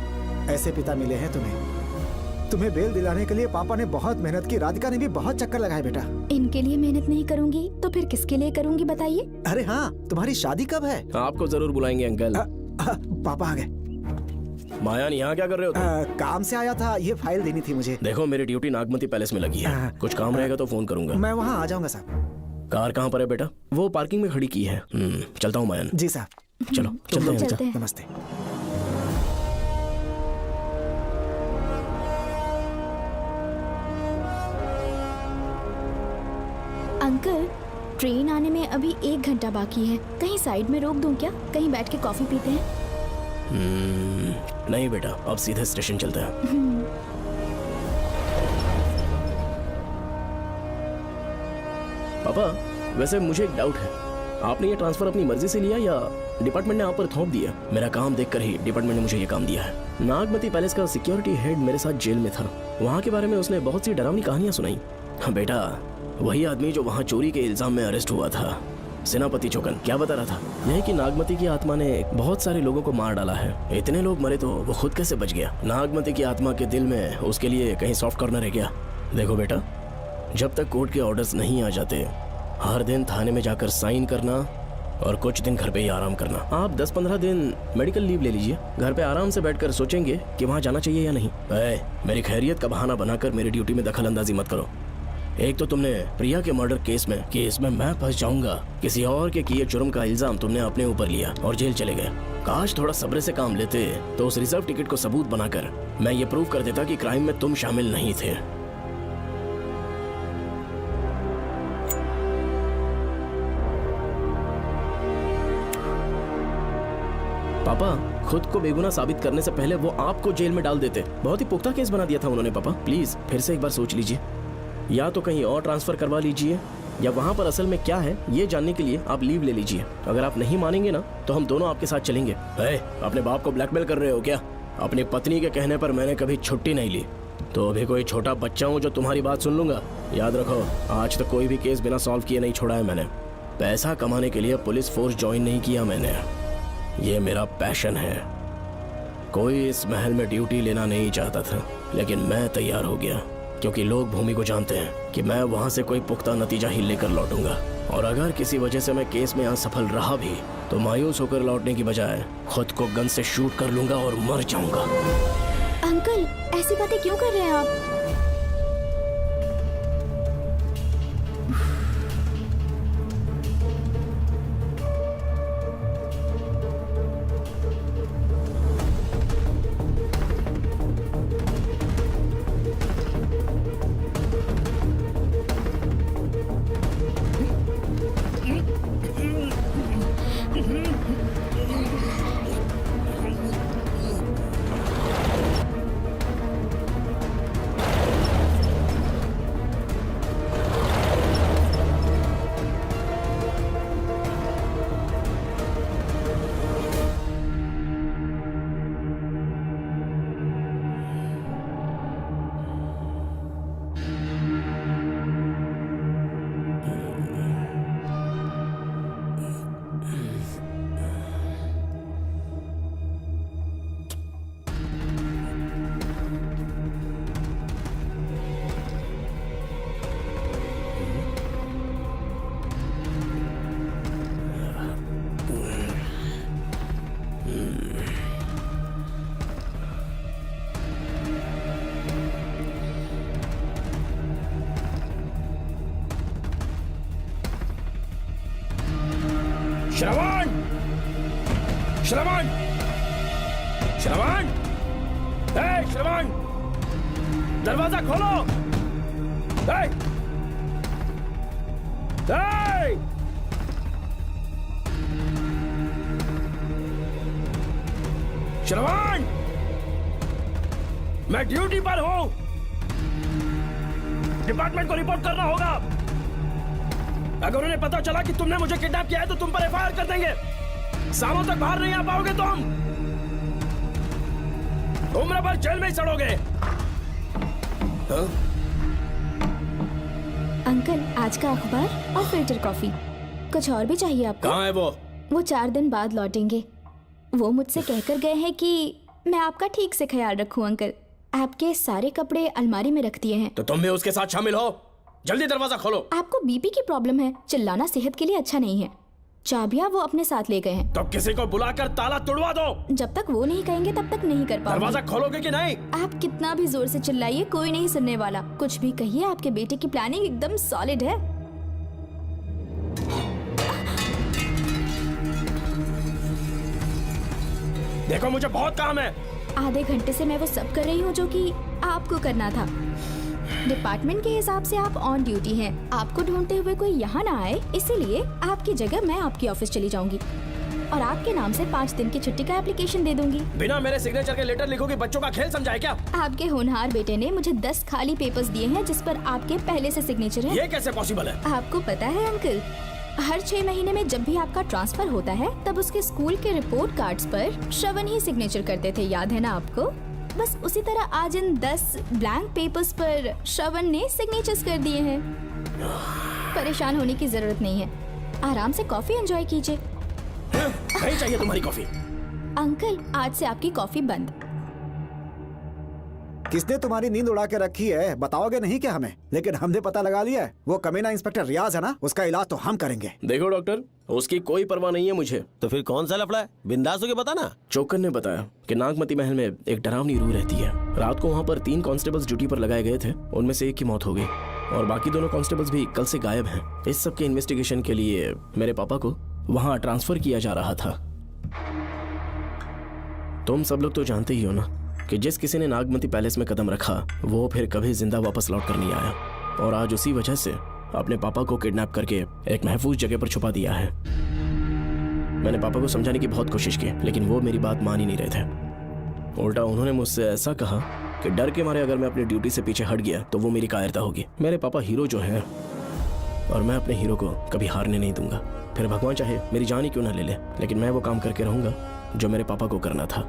ऐसे पिता मिले हैं तुम्हें बेल दिलाने के लिए पापा ने बहुत मेहनत की। राधिका ने भी बहुत चक्कर लगाए बेटा। इनके लिए मेहनत नहीं करूंगी तो फिर किसके लिए करूंगी बताइए? अरे हाँ, तुम्हारी शादी कब है? आपको जरूर बुलाएंगे अंकल। पापा आ गए। मायान, यहाँ क्या कर रहे हो तुम? काम से आया था, ये फाइल देनी थी मुझे। देखो, मेरी ड्यूटी नागमती पैलेस में लगी है। कुछ काम रहेगा तो फोन करूंगा। मैं वहाँ आ जाऊंगा साहब। कार कहाँ पर है बेटा? वो पार्किंग में खड़ी की है। चलता हूँ मायान। जी साहब। चलो चलते हैं। नमस्ते। अंकल, ट्रेन आने में अभी 1 घंटा बाकी है। कहीं साइड में रोक दूं क्या? कहीं बैठ के कॉफी पीते हैं? नहीं बेटा, अब सीधे स्टेशन चलते हैं। पापा, वैसे मुझे एक डाउट है। आपने ये ट्रांसफर अपनी मर्जी से लिया या डिपार्टमेंट ने आप पर थोप दिया? मेरा काम देखकर ही डिपार्टमेंट ने मुझे ये काम दिया है। नागमती पैलेस का सिक्योरिटी हेड मेरे साथ जेल में था। वहाँ के बारे में उसने बहुत सी डरावनी कहानियां सुनाई। बेटा, वही आदमी जो वहाँ चोरी के इल्जाम में अरेस्ट हुआ था, सेनापति चौकन क्या बता रहा था? यही कि नागमती की आत्मा ने बहुत सारे लोगों को मार डाला है। इतने लोग मरे तो वो खुद कैसे बच गया? नागमती की आत्मा के दिल में उसके लिए कहीं सॉफ्ट कॉर्नर है क्या? देखो बेटा, जब तक कोर्ट के ऑर्डर्स नहीं आ जाते, हर दिन थाने में जाकर साइन करना और कुछ दिन घर पे ही आराम करना। आप 10-15 दिन मेडिकल लीव ले लीजिए। घर पे आराम से बैठकर सोचेंगे कि वहाँ जाना चाहिए या नहीं। मेरी खैरियत का बहाना बनाकर मेरी ड्यूटी में दखल अंदाजी मत करो। एक तो तुमने प्रिया के मर्डर केस में कि इसमें मैं फंस जाऊंगा, किसी और के किए जुर्म का इल्जाम तुमने अपने ऊपर लिया और जेल चले गए। काश थोड़ा सब्र से काम लेते तो उस रिजर्व टिकट को सबूत बनाकर मैं ये प्रूव कर देता कि क्राइम में तुम शामिल नहीं थे। पापा, खुद को बेगुनाह साबित करने से पहले वो आपको जेल में डाल देते। बहुत ही पुख्ता केस बना दिया था उन्होंने। पापा प्लीज फिर से एक बार सोच लीजिए। या तो कहीं और ट्रांसफर करवा लीजिए या वहाँ पर असल में क्या है ये जानने के लिए आप लीव ले लीजिए। अगर आप नहीं मानेंगे ना तो हम दोनों आपके साथ चलेंगे। अपने बाप को ब्लैकमेल कर रहे हो क्या? अपनी पत्नी के कहने पर मैंने कभी छुट्टी नहीं ली, तो अभी कोई छोटा बच्चा हूँ जो तुम्हारी बात सुन लूंगा? याद रखो, आज तक कोई भी केस बिना सॉल्व किए नहीं छोड़ा है मैंने। पैसा कमाने के लिए पुलिस फोर्स ज्वाइन नहीं किया मैंने, ये मेरा पैशन है। कोई इस महल में ड्यूटी लेना नहीं चाहता था, लेकिन मैं तैयार हो गया क्योंकि लोग भूमि को जानते हैं कि मैं वहां से कोई पुख्ता नतीजा ही लेकर लौटूंगा। और अगर किसी वजह से मैं केस में असफल रहा भी तो मायूस होकर लौटने की बजाय खुद को गन से शूट कर लूंगा और मर जाऊंगा। अंकल, ऐसी बातें क्यों कर रहे हैं आप? श्रवण! श्रवण! श्रवण! श्रवण! दरवाजा खोलो! श्रवण! मैं ड्यूटी पर हूं। डिपार्टमेंट को रिपोर्ट करना होगा। अगर उन्हें पता चला कि तुमने मुझे किडनैप किया है तो तुम पर एफआईआर कर देंगे। सालों तक बाहर नहीं आ पाओगे तुम। उम्र भर जेल में ही सड़ोगे। अंकल, आज का अखबार और फिल्टर कॉफी। कुछ और भी चाहिए आपको? कहाँ है वो? वो 4 दिन बाद लौटेंगे। वो मुझसे कहकर गए हैं कि मैं आपका ठीक से ख्याल रखूं। अंकल, आपके सारे कपड़े अलमारी में रख दिए हैं। तो तुम भी उसके साथ शामिल हो। जल्दी दरवाजा खोलो। आपको बीपी की प्रॉब्लम है, चिल्लाना सेहत के लिए अच्छा नहीं है। चाबियां वो अपने साथ ले गए हैं। तो किसी को बुलाकर ताला तोड़वा दो। जब तक वो नहीं कहेंगे तब तक नहीं कर पाऊंगी। दरवाजा खोलोगे कि नहीं? आप कितना भी जोर से चिल्लाइए, कोई नहीं सुनने वाला। कुछ भी कहिए, आपके बेटे की प्लानिंग एकदम सॉलिड है। देखो, मुझे बहुत काम है। आधे घंटे से मैं वो सब कर रही हूँ जो कि आपको करना था। डिपार्टमेंट के हिसाब से आप ऑन ड्यूटी हैं। आपको ढूंढते हुए कोई यहाँ ना आए, इसीलिए आपकी जगह मैं आपकी ऑफिस चली जाऊंगी और आपके नाम से 5 दिन की छुट्टी का एप्लीकेशन दे दूंगी। बिना मेरे सिग्नेचर के लेटर लिखोगी? बच्चों का खेल समझा है क्या? आपके होनहार बेटे ने मुझे 10 खाली पेपर्स दिए हैं जिस पर आपके पहले से सिग्नेचर है। ये कैसे पॉसिबल है? आपको पता है अंकल, हर 6 महीने में जब भी आपका ट्रांसफर होता है तब उसके स्कूल के रिपोर्ट कार्ड्स पर श्रवण ही सिग्नेचर करते थे, याद है ना आपको? बस उसी तरह आज इन 10 ब्लैंक पेपर्स पर श्रवण ने सिग्नेचर्स कर दिए हैं। परेशान होने की जरूरत नहीं है। आराम से कॉफी एंजॉय कीजिए। नहीं चाहिए तुम्हारी कॉफी। अंकल, आज से आपकी कॉफी बंद। किसने तुम्हारी नींद उड़ा के रखी है बताओगे नहीं क्या हमें? लेकिन हमने पता लगा लिया है, वो कमीना इंस्पेक्टर रियाज है ना, उसका इलाज तो हम करेंगे। देखो डॉक्टर, उसकी कोई परवाह नहीं है मुझे। तो फिर कौन सा लफड़ा है? बिंदास होके बता ना। चोकर ने बताया कि नागमती महल में एक डरावनी रूह रहती है। रात को वहाँ पर 3 कांस्टेबल्स ड्यूटी पर लगाए गए थे, उनमें से एक की मौत हो गई और बाकी दोनों कांस्टेबल्स भी कल से गायब हैं। इस सब के इन्वेस्टिगेशन के लिए मेरे पापा को वहाँ ट्रांसफर किया जा रहा था। तुम सब लोग तो जानते ही हो ना कि जिस किसी ने नागमती पैलेस में कदम रखा वो फिर कभी जिंदा वापस लौट कर नहीं आया, और आज उसी वजह से अपने पापा को किडनैप करके एक महफूज जगह पर छुपा दिया है। मैंने पापा को समझाने की बहुत कोशिश की, लेकिन वो मेरी बात मान ही नहीं रहे थे। उल्टा उन्होंने मुझसे ऐसा कहा कि डर के मारे अगर मैं अपनी ड्यूटी से पीछे हट गया तो वो मेरी कायरता होगी। मेरे पापा हीरो जो है, और मैं अपने हीरो को कभी हारने नहीं दूंगा। फिर भगवान चाहे मेरी जान ही क्यों ना ले ले, लेकिन मैं वो काम करके रहूंगा जो मेरे पापा को करना था।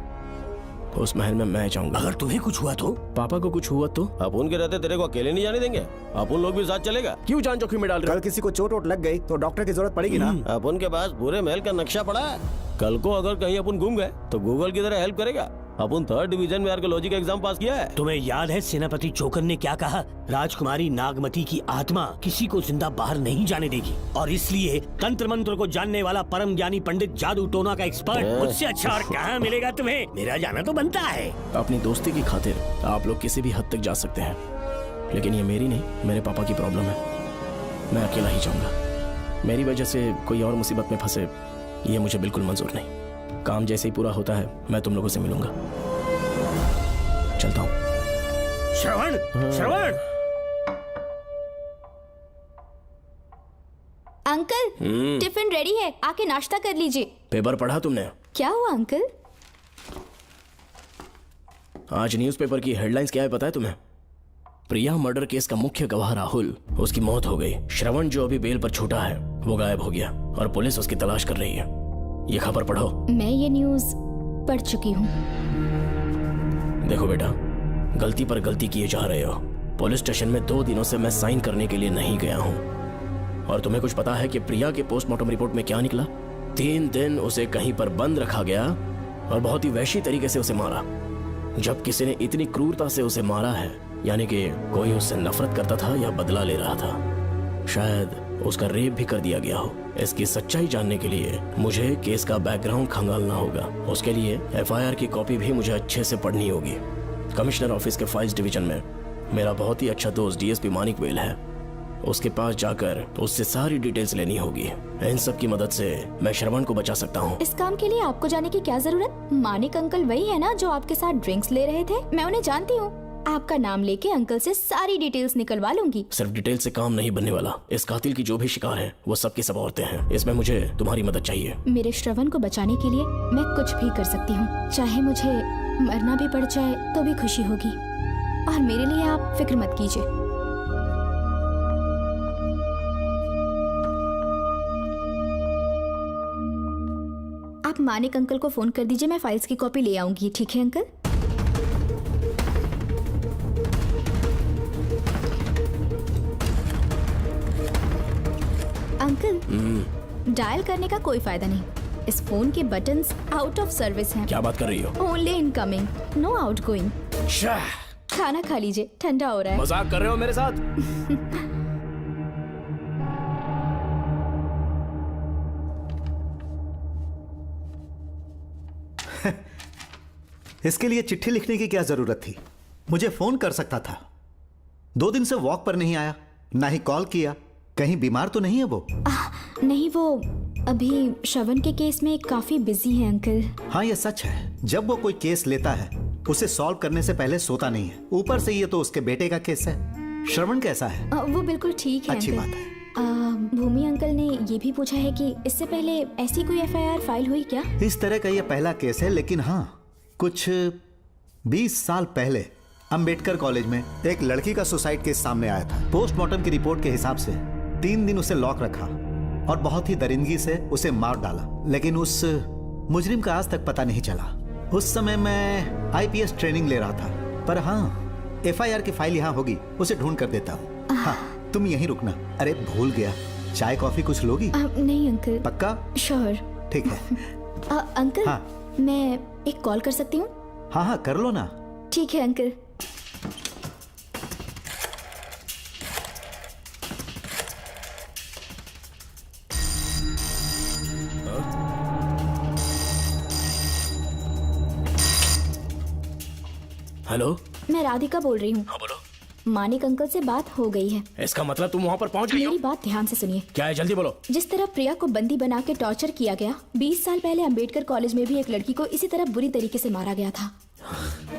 उस महल में मैं जाऊंगा। अगर तुम्हें कुछ हुआ तो? पापा को कुछ हुआ तो? अपन के रहते तेरे को अकेले नहीं जाने देंगे, अपन लोग भी साथ चलेगा। क्यों जान जोखिम में डाल रहे? कल किसी को चोट वोट लग गई तो डॉक्टर की जरूरत पड़ेगी ना। अपन के पास पूरे महल का नक्शा पड़ा है। कल को अगर कहीं अपन घूम गए तो गूगल की तरह हेल्प करेगा। अपन 3rd डिवीजन में आर्कियोलॉजी का एग्जाम पास किया है। तुम्हें याद है सेनापति चोकर ने क्या कहा? राजकुमारी नागमती की आत्मा किसी को जिंदा बाहर नहीं जाने देगी, और इसलिए तंत्र मंत्र को जानने वाला परम ज्ञानी पंडित जादू टोना का एक्सपर्ट मुझसे अच्छा और कहाँ मिलेगा तुम्हें? मेरा जाना तो बनता है। अपनी दोस्ती की खातिर आप लोग किसी भी हद तक जा सकते हैं, लेकिन ये मेरी नहीं, मेरे पापा की प्रॉब्लम है। मैं अकेला ही जाऊंगा। मेरी वजह से कोई और मुसीबत में फंसे ये मुझे बिल्कुल मंजूर नहीं। काम जैसे ही पूरा होता है मैं तुम लोगों से मिलूंगा। चलता हूँ। श्रवण, श्रवण। अंकल, टिफिन रेडी है, आके नाश्ता कर लीजिए। पेपर पढ़ा तुमने? क्या हुआ अंकल? आज न्यूज़पेपर की हेडलाइंस क्या है पता है तुम्हें? प्रिया मर्डर केस का मुख्य गवाह राहुल, उसकी मौत हो गई। श्रवण जो अभी बेल पर छूटा है वो गायब हो गया और पुलिस उसकी तलाश कर रही है। ये खबर पढ़ो। मैं ये न्यूज़ पढ़ चुकी हूँ। देखो बेटा, गलती पर गलती किए जा रहे हो। पुलिस स्टेशन में 2 दिनों से मैं साइन करने के लिए नहीं गया हूँ, और तुम्हें कुछ पता है कि प्रिया के पोस्टमार्टम रिपोर्ट में क्या निकला? 3 दिन उसे कहीं पर बंद रखा गया और बहुत ही वैश्य तरीके से उसे मारा। जब किसी ने इतनी क्रूरता से उसे मारा है, यानी कि कोई उससे नफरत करता था या बदला ले रहा था। शायद उसका रेप भी कर दिया गया हो। इसकी सच्चाई जानने के लिए मुझे केस का बैकग्राउंड खंगालना होगा। उसके लिए FIR की कॉपी भी मुझे अच्छे से पढ़नी होगी। कमिश्नर ऑफिस के फाइल्स डिवीजन में मेरा बहुत ही अच्छा दोस्त DSP मानिक वेल है। उसके पास जाकर उससे सारी डिटेल्स लेनी होगी। इन सब की मदद से मैं श्रवण को बचा सकता हूँ। इस काम के लिए आपको जाने की क्या जरूरत? मानिक अंकल वही है ना जो आपके साथ ड्रिंक्स ले रहे थे? मैं उन्हें जानती हूँ। आपका नाम लेके अंकल से सारी डिटेल्स निकलवा लूंगी। सिर्फ डिटेल से काम नहीं बनने वाला। इस कातिल की जो भी शिकार है वो सबकी सब औरतें हैं। इसमें मुझे तुम्हारी मदद चाहिए। मेरे श्रवण को बचाने के लिए मैं कुछ भी कर सकती हूँ। चाहे मुझे मरना भी पड़ जाए तो भी खुशी होगी, और मेरे लिए आप फिक्र मत कीजिए। आप मानिक अंकल को फोन कर दीजिए, मैं फाइल्स की कॉपी ले आऊंगी। ठीक है अंकल? अंकल, डायल करने का कोई फायदा नहीं। इस फोन के बटन्स आउट ऑफ सर्विस हैं। क्या बात कर रही हो? Only incoming, no outgoing. खाना खा लीजिए, ठंडा हो रहा है। मजाक कर रहे हो मेरे साथ? इसके लिए चिट्ठी लिखने की क्या जरूरत थी? मुझे फोन कर सकता था। 2 दिन से वॉक पर नहीं आया, ना ही कॉल किया। कहीं बीमार तो नहीं है वो? नहीं, वो अभी श्रवण के केस में काफी बिजी है अंकल। हाँ, ये सच है। जब वो कोई केस लेता है उसे सॉल्व करने से पहले सोता नहीं है। ऊपर से ये तो उसके बेटे का केस है। श्रवण कैसा है? वो बिल्कुल ठीक है। अच्छी अंकल। बात है। भूमि अंकल ने ये भी पूछा है कि इससे पहले ऐसी कोई FIR फाइल हुई क्या? इस तरह का ये पहला केस है, लेकिन हाँ, कुछ 20 साल पहले अंबेडकर कॉलेज में एक लड़की का सुसाइड केस सामने आया था। पोस्टमार्टम की रिपोर्ट के हिसाब से 3 दिन उसे लॉक रखा और बहुत ही दरिंदगी से उसे मार डाला, लेकिन उस मुजरिम का आज तक पता नहीं चला। उस समय मैं IPS ट्रेनिंग ले रहा था, पर हाँ, FIR की फाइल यहाँ होगी, उसे ढूंढ कर देता हूँ। हाँ, तुम यहीं रुकना। अरे भूल गया, चाय कॉफी कुछ लोगी? नहीं अंकल। पक्का? श्योर। ठीक है। अंकल हाँ। मैं एक कॉल कर सकती हूँ? हाँ हाँ कर लो ना। ठीक है अंकल। हेलो, मैं राधिका बोल रही हूँ। हाँ बोलो। मानिक अंकल से बात हो गई है। इसका मतलब तुम वहाँ पर पहुँच गई हो? मेरी बात ध्यान से सुनिए। क्या है, जल्दी बोलो। जिस तरह प्रिया को बंदी बना के टॉर्चर किया गया, 20 साल पहले अंबेडकर कॉलेज में भी एक लड़की को इसी तरह बुरी तरीके से मारा गया था।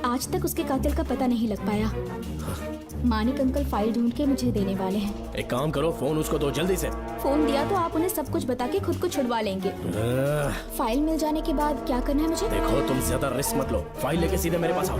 आज तक उसके कातिल का पता नहीं लग पाया। मानिक अंकल फाइल ढूंढ के मुझे देने वाले हैं। एक काम करो, फोन उसको दो जल्दी से। फोन दिया तो आप उन्हें सब कुछ बता के खुद को छुड़वा लेंगे। फाइल मिल जाने के बाद क्या करना है मुझे? देखो तुम ज्यादा रिस्क मत लो, फाइल लेके सीधे मेरे पास आओ।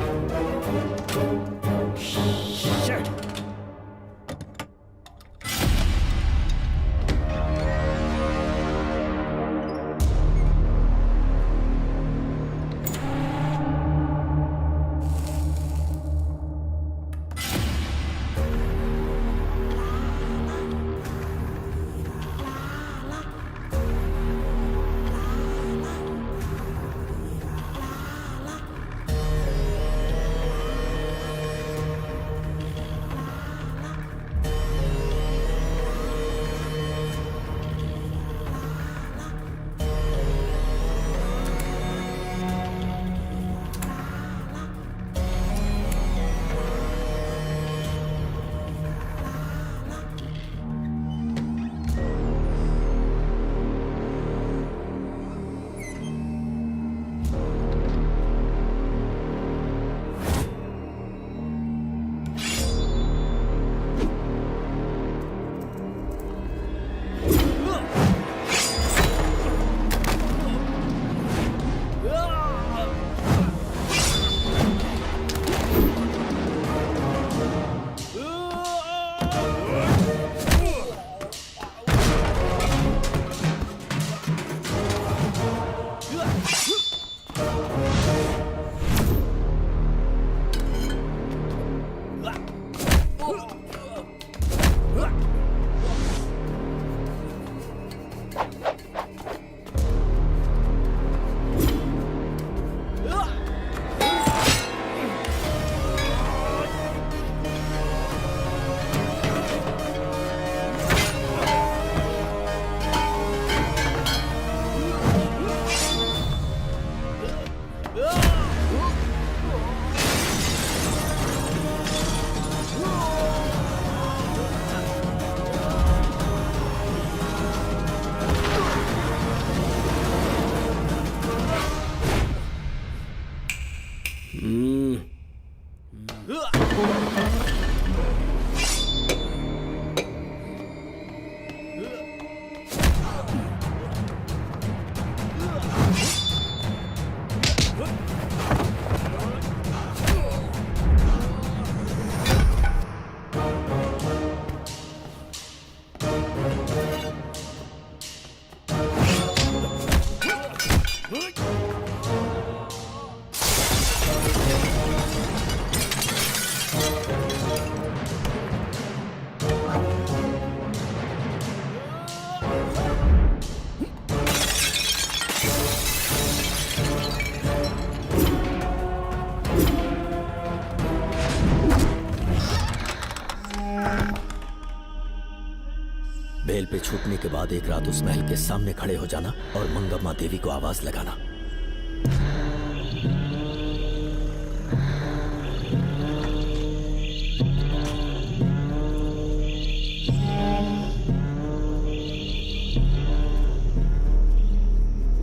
बेल पे छूटने के बाद एक रात उस महल के सामने खड़े हो जाना और मंगम्मा देवी को आवाज लगाना।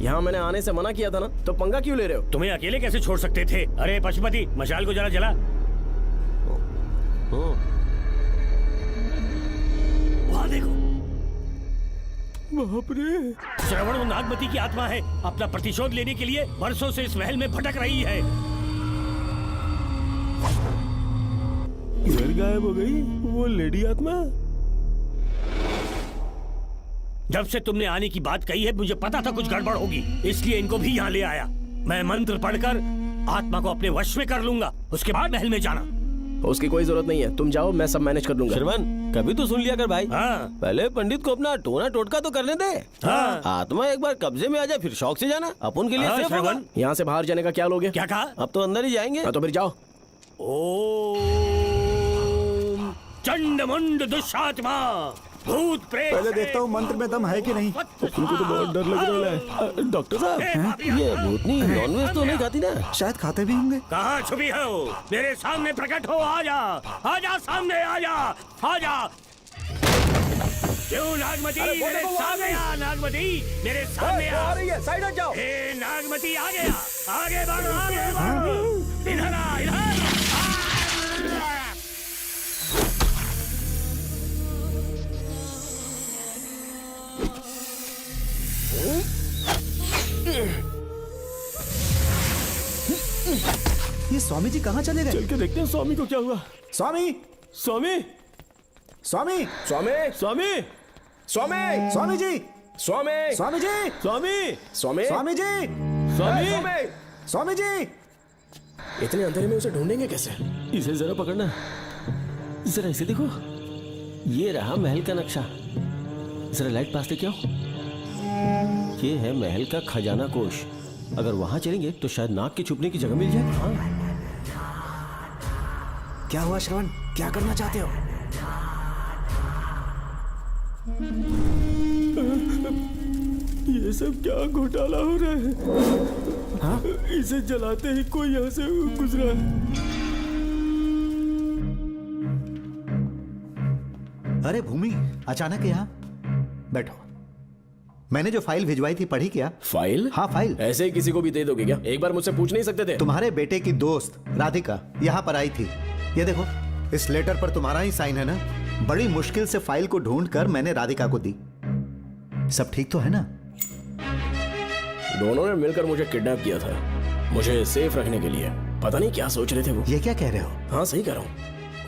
यहाँ मैंने आने से मना किया था ना, तो पंगा क्यों ले रहे हो? तुम्हें अकेले कैसे छोड़ सकते थे? अरे पशुपति, मशाल को जरा जला। वहां देखो। बाप रे! श्रवण वो नागमती की आत्मा है, अपना प्रतिशोध लेने के लिए वर्षों से इस महल में भटक रही है। घर गायब हो गई वो लेडी आत्मा। जब से तुमने आने की बात कही है, मुझे पता था कुछ गड़बड़ होगी, इसलिए इनको भी यहाँ ले आया। मैं मंत्र पढ़कर आत्मा को अपने वश में कर लूंगा, उसके बाद महल में जाना। उसकी कोई जरूरत नहीं है, तुम जाओ, मैं सब मैनेज कर लूंगा। श्रवण, कभी तो सुन लिया कर भाई। हाँ। पहले पंडित को अपना टोना टोटका तो करने दे। हाँ। आत्मा एक बार कब्जे में आ जाए फिर शौक से जाना, अपन के लिए हाँ, सेफ होगा। श्रवण। यहाँ से बाहर जाने का क्या लोगे? क्या कहा? अब तो अंदर ही जाएंगे। हाँ, तो फिर जाओ। ओम चंड मुंड दुष्टात्मा भूत प्रेत। पहले देखता हूँ मंत्र में दम है कि नहीं। उनको तो बहुत डर लग रहा है। डॉक्टर साहब, ये भूतनी नॉनवेज तो नहीं खाती ना? शायद खाते भी होंगे। कहाँ छुपी हो? मेरे सामने प्रकट हो, आजा आजा, सामने आजा आजा। क्यों नागमती मेरे सामने आ, नागमती मेरे सामने आ। साइड हट जाओ। हे नागमती आगे आ, आगे बढ़, आगे बढ़। इधर आ, इधर। ये स्वामी जी कहाँ चले गए? चल के देखते हैं स्वामी को क्या हुआ। स्वामी, स्वामी, स्वामी, स्वामी, स्वामी, स्वामी, स्वामी जी, स्वामी, स्वामी जी, स्वामी, स्वामी, स्वामी जी, स्वामी। स्वामी जी। इतने अंधेरे में उसे ढूंढेंगे कैसे? इसे जरा पकड़ना, जरा इसे देखो, ये रहा महल का नक्शा। जरा लाइट पास लेके आओ। ये है महल का खजाना कोष। अगर वहां चलेंगे तो शायद नाग के छुपने की जगह मिल जाए। हाँ। क्या हुआ श्रवण, क्या करना चाहते हो? ये सब क्या घोटाला हो रहा है? हाँ? इसे जलाते ही कोई यहाँ से गुजरा। अरे भूमि, अचानक यहाँ? बैठो। मैंने जो फाइल भिजवाई थी पढ़ी क्या? फाइल? हाँ फाइल। ऐसे ही किसी को भी दे दोगे क्या? एक बार मुझसे पूछ नहीं सकते थे? तुम्हारे बेटे की दोस्त राधिका यहाँ पर आई थी। ये देखो, इस लेटर पर तुम्हारा ही साइन है ना? बड़ी मुश्किल से फाइल को ढूंढकर मैंने राधिका को दी। सब ठीक तो है ना? दोनों ने मिलकर मुझे किडनैप किया था, मुझे सेफ रखने के लिए। पता नहीं क्या सोच रहे थे वो। ये क्या कह रहे हो? हाँ सही कह रहा हूँ।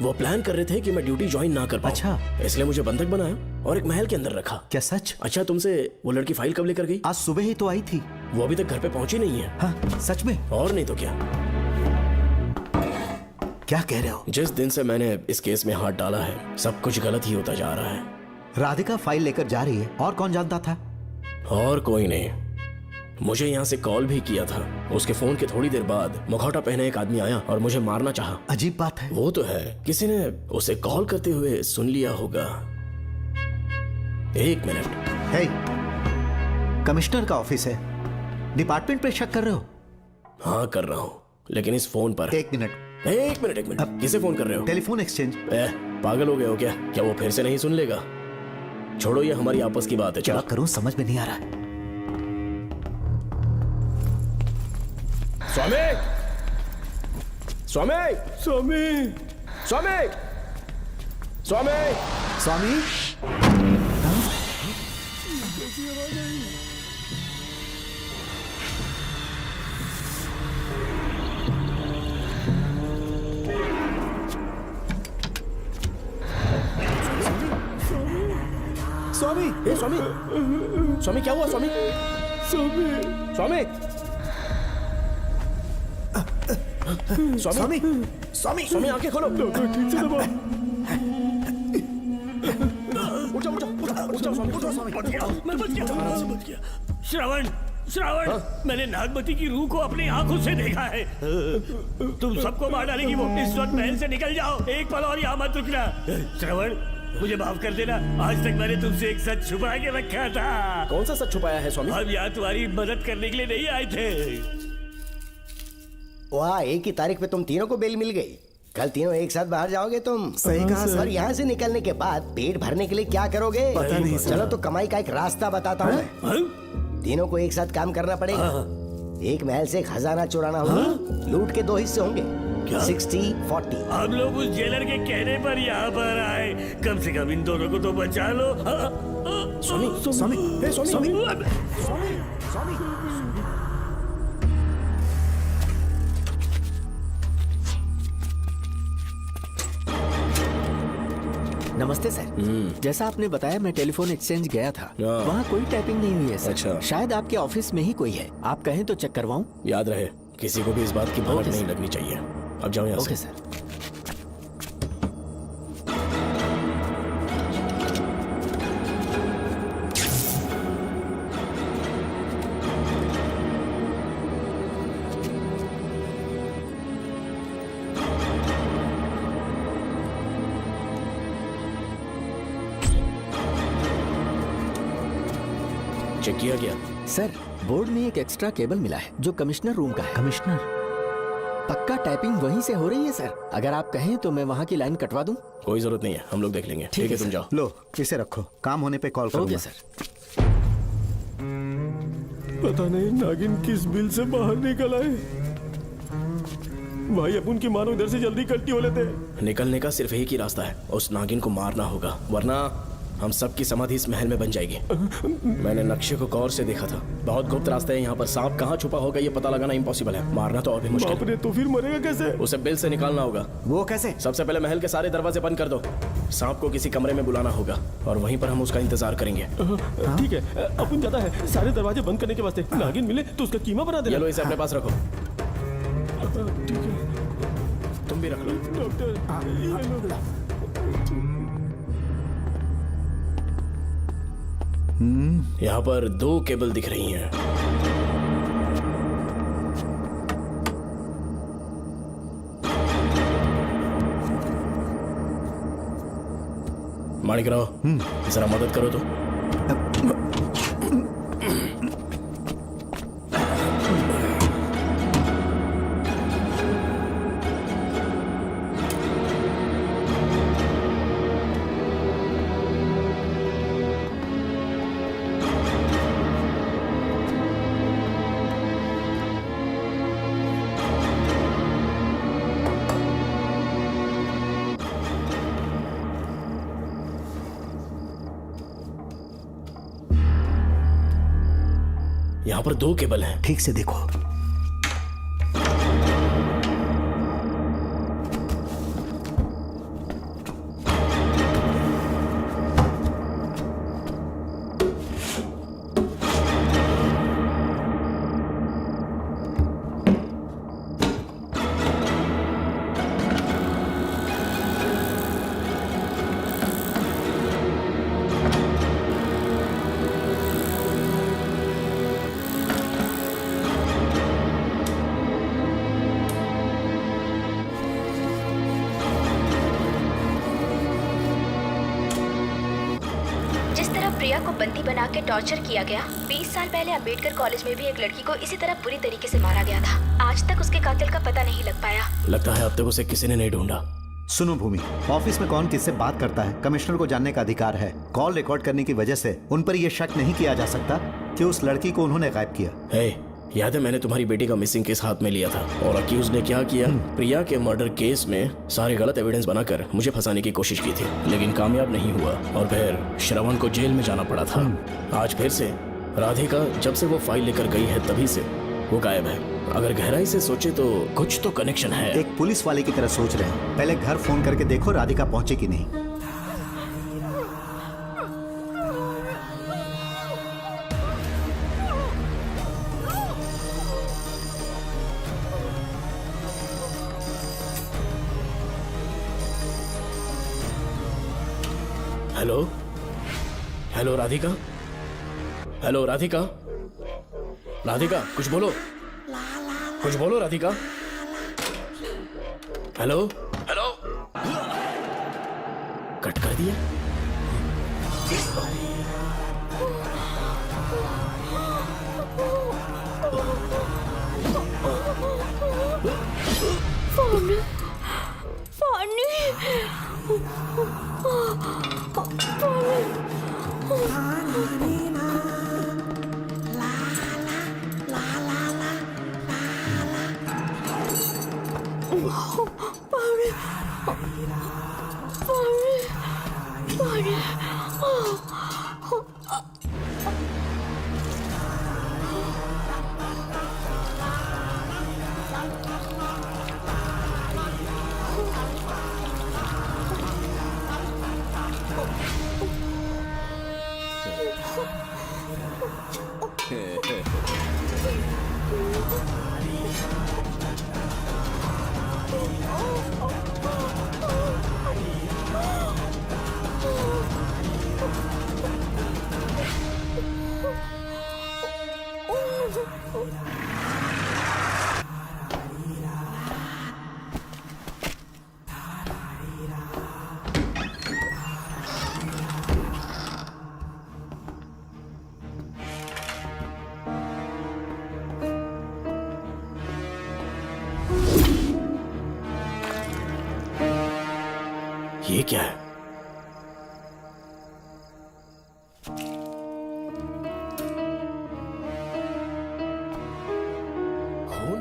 वो प्लान कर रहे थे कि मैं ड्यूटी ज्वाइन ना कर पाऊं। अच्छा। इसलिए मुझे बंधक बनाया और एक महल के अंदर रखा। क्या सच? अच्छा, तुमसे वो लड़की फाइल कब लेकर गई? आज सुबह ही तो आई थी। वो अभी तक घर पे पहुंची नहीं है। हाँ सच में? और नहीं तो क्या। क्या कह रहे हो? जिस दिन से मैंने इस केस में हाथ डाला है, सब कुछ गलत ही होता जा रहा है। राधिका फाइल लेकर जा रही है, और कौन जानता था? और कोई नहीं। मुझे यहाँ से कॉल भी किया था। उसके फोन के थोड़ी देर बाद मुखौटा पहने एक आदमी आया और मुझे मारना चाहा। अजीब बात है। वो तो है, किसी ने उसे कॉल करते हुए सुन लिया होगा। एक मिनट। हे, कमिश्नर का ऑफिस है, डिपार्टमेंट पे शक कर रहे हो? हाँ कर रहा हूँ, लेकिन इस फोन पर। एक मिनट, एक मिनट। अब किसे फोन कर रहे हो? Telephone exchange. पागल हो गए हो क्या? क्या वो फिर से नहीं सुन लेगा? छोड़ो, ये हमारी आपस की बात है। क्या करूं समझ में नहीं आ रहा है। स्वामी, स्वामी, स्वामी, स्वामी, स्वामी, स्वामी। स्वामी, ए स्वामी, स्वामी क्या हुआ? स्वामी, स्वामी, स्वामी, स्वामी, स्वामी, स्वामी आंखें खोलो। डॉक्टर ठीक से दबाओ। उठो स्वामी। मैं बच गया। श्रवण, श्रवण, मैंने नागमती की रूह को अपनी आंखों से देखा है। तुम सबको मार डालेगी वो। इस वक्त महल से निकल जाओ, एक पल और यहाँ मत रुकना। श्रवण, मुझे माफ कर देना, आज तक मैंने तुमसे एक सच छुपा के रखा था। कौन सा सच छुपाया है स्वामी? हम यहाँ तुम्हारी मदद करने के लिए नहीं आए थे। वाह, एक ही तारीख पे तुम तीनों को बेल मिल गई। कल तीनों एक साथ बाहर जाओगे तुम। सही कहा सर। और यहाँ से निकलने के बाद पेट भरने के लिए क्या करोगे? पता नहीं सर। चलो तो कमाई का एक रास्ता बताता हूँ मैं। तीनों को एक साथ काम करना पड़ेगा। एक महल से खजाना चुराना होगा। लूट के 2 हिस्से होंगे, 60-40। हम लोग उस जेलर के कहने पर यहाँ पर आए। कम से कम इन दोनों को तो बचा लो। स्वामी, स्वामी, स्वामी, स्वामी। नमस्ते सर। जैसा आपने बताया, मैं टेलीफोन एक्सचेंज गया था। हाँ। वहाँ कोई टाइपिंग नहीं हुई है सर। अच्छा। शायद आपके ऑफिस में ही कोई है। आप कहें तो चेक करवाऊं? याद रहे, किसी को भी इस बात की भनक ओके नहीं सर। लगनी चाहिए। अब जाओ यहाँ ओके से। सर। चेक किया गया? सर, बोर्ड में एक एक्स्ट्रा केबल मिला है जो कमिश्नर रूम का है। कमिश्नर? पक्का टाइपिंग वहीं से हो रही है सर। अगर आप कहें तो मैं वहाँ की लाइन कटवा दूं। कोई जरूरत नहीं है, हम लोग देख लेंगे। ठीक है, तुम जाओ। लो इसे रखो, काम होने पे कॉल करूंगा। Okay sir. पता नहीं नागिन किस बिल से बाहर निकल आए। भाई अपन की मानो इधर से जल्दी कल्टी हो लेते। निकलने का सिर्फ एक ही रास्ता है, उस नागिन को मारना होगा, वरना हम सबकी समाधि इस महल में बन जाएगी। मैंने नक्शे को गौर से देखा था, बहुत गुप्त रास्ता है यहाँ पर। सांप कहाँ छुपा होगा ये पता लगाना इम्पॉसिबल है, मारना तो और भी मुश्किल। बाप रे, तो फिर मरेगा कैसे? उसे बिल से निकालना होगा। वो कैसे? सबसे पहले महल के सारे दरवाजे बंद कर दो, सांप को किसी कमरे में बुलाना होगा और वहीं पर हम उसका इंतजार करेंगे। ठीक है, अपन ज्यादा है, सारे दरवाजे बंद करने के वास्ते नागिन मिले तो उसका कीमा बना दे। लो इसे अपने पास रखो। ठीक है, तुम भी रख लो। डॉक्टर यहाँ पर 2 केबल दिख रही हैं। माणिकराव, जरा मदद करो तो। यहाँ पर 2 केबल हैं। ठीक से देखो। प्रिया को बंदी बना के टॉर्चर किया गया, 20 साल पहले अंबेडकर कॉलेज में भी एक लड़की को इसी तरह बुरी तरीके से मारा गया था। आज तक उसके कातिल का पता नहीं लग पाया। लगता है अब तक उसे किसी ने नहीं ढूंढा। सुनो भूमि, ऑफिस में कौन किससे बात करता है कमिश्नर को जानने का अधिकार है। कॉल रिकॉर्ड करने की वजह से उन पर यह शक नहीं किया जा सकता कि उस लड़की को उन्होंने गायब किया। याद है मैंने तुम्हारी बेटी का मिसिंग केस हाथ में लिया था और अक्यूज ने क्या किया, प्रिया के मर्डर केस में सारे गलत एविडेंस बनाकर मुझे फंसाने की कोशिश की थी, लेकिन कामयाब नहीं हुआ और फिर श्रवण को जेल में जाना पड़ा था। आज फिर से राधिका जब से वो फाइल लेकर गई है तभी से वो गायब है। अगर गहराई से सोचे तो कुछ तो कनेक्शन है। एक पुलिस वाले की तरह सोच रहे हैं। पहले घर फोन करके देखो राधिका पहुंचे कि नहीं। Hello hello Radhika, hello Radhika, Radhika कुछ बोलो, कुछ बोलो राधिका। हेलो हेलो, कट कर दिया। ये क्या है? खून?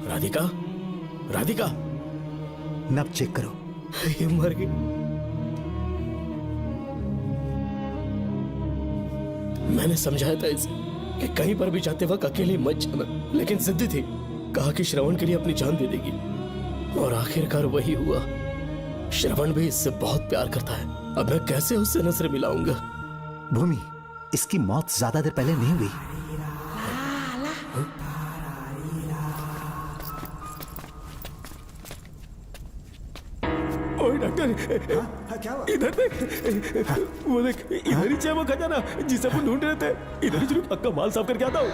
राधिका, राधिका, नब चेक करो। ये मर गई। मैंने समझाया था इसे कि कहीं पर भी जाते वक्त अकेले मत जाना, लेकिन जिद्दी थी। कहा कि श्रवण के लिए अपनी जान दे देगी, और आखिरकार वही हुआ। श्रवण भी इससे बहुत प्यार करता है। अब मैं कैसे उससे नजर मिलाऊंगा? भूमि, इसकी मौत ज्यादा देर पहले नहीं हुई। ओए डॉक्टर, क्या हुआ? इधर देख, वो देख, इधर ही है वो खजाना जिसे अपन ढूंढ रहे थे। इधर ही चलो, पक्का माल साफ करके आता हूँ।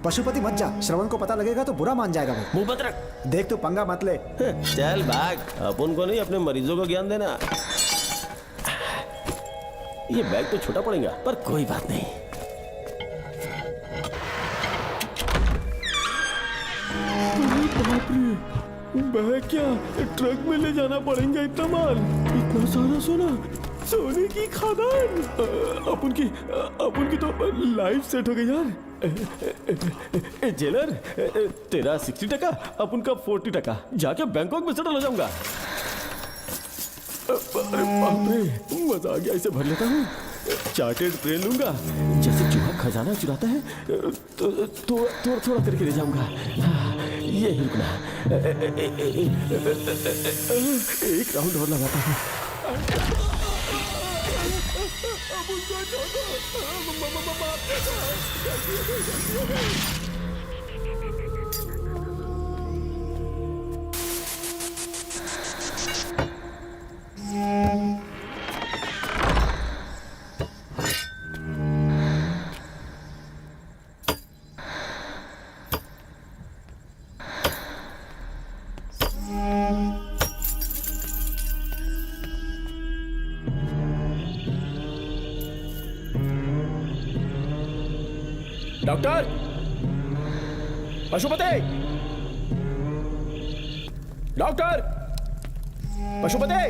पशुपति मत जा, श्रवण को पता लगेगा तो बुरा मान जाएगा वो। मुंह बंद रख। देख तू पंगा मत ले। चल भाग, अपन को नहीं अपने मरीजों को ज्ञान देना। ये बैग तो छोटा पड़ेगा, पर कोई बात नहीं। बैग क्या ट्रक में ले जाना पड़ेगा? इतना माल, इतना सारा सोना, सोने की खदान। अपन की तो लाइफ सेट हो गई यार। जेलर, तेरा 60%, अपन का 40%। जाके बैंकॉक में सेटल हो जाऊंगा। अरे बाप रे, मजा आ गया। इसे भर लेता हूँ। चार्टेड ट्रेन लूंगा, जैसे चूहा खजाना चुराता है तो थोड़ा करके ले जाऊंगा। ये ही रुकना। एक राउंड और लगाता हूँ। Doctor, Pashupati, doctor, Pashupati,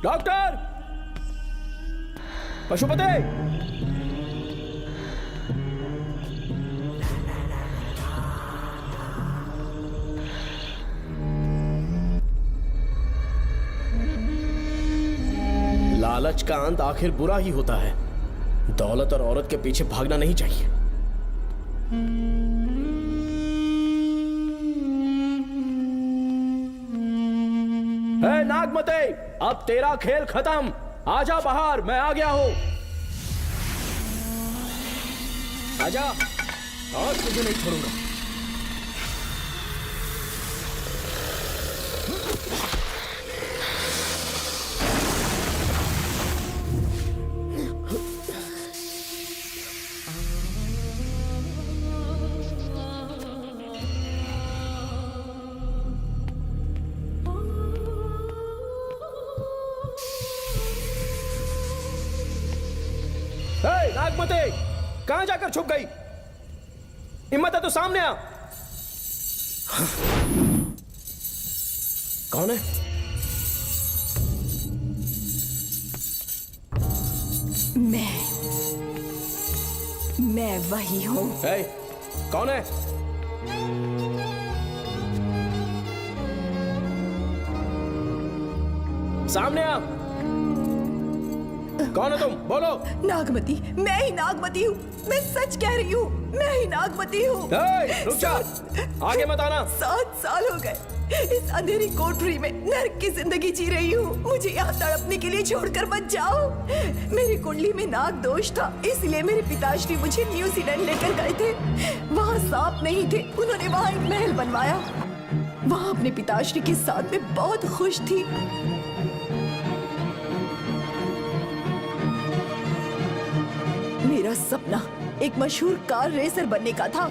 doctor, Pashupati. लालच का अंत आखिर बुरा ही होता है। दौलत और औरत के पीछे भागना नहीं चाहिए। हे नागमते, अब तेरा खेल खत्म। आजा बाहर, मैं आ गया हूं। आजा, आज तुझे नहीं छोड़ूंगा। नागमते, कहां जाकर छुप गई? हिम्मत है तो सामने आ। कौन है? मैं वही हूं। कौन है? सामने आ। कौन है तुम? बोलो। नागमती, मैं ही नागमती हूँ। मैं सच कह रही हूँ, मैं ही नागमती हूँ। रुक जा, आगे मत आना। 7 साल हो गए इस अंधेरी कोठरी में नर्क की जिंदगी जी रही हूँ। मुझे यहाँ तड़पने के लिए छोड़कर मत जाओ। मेरी कुंडली में नाग दोष था, इसलिए मेरे पिताश्री मुझे न्यूजीलैंड लेकर गए थे। वहाँ सांप नहीं थे, उन्होंने वहाँ एक महल बनवाया। वहाँ अपने पिताश्री के साथ में बहुत खुश थी। मेरा सपना एक मशहूर कार रेसर बनने का था।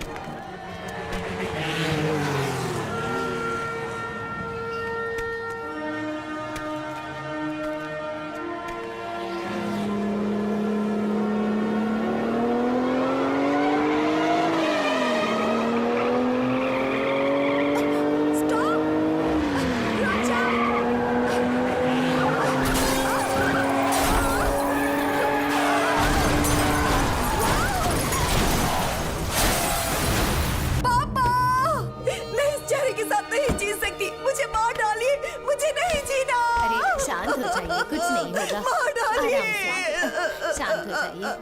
होगा। मार डालिए। आराम से, शांत हो जाइए।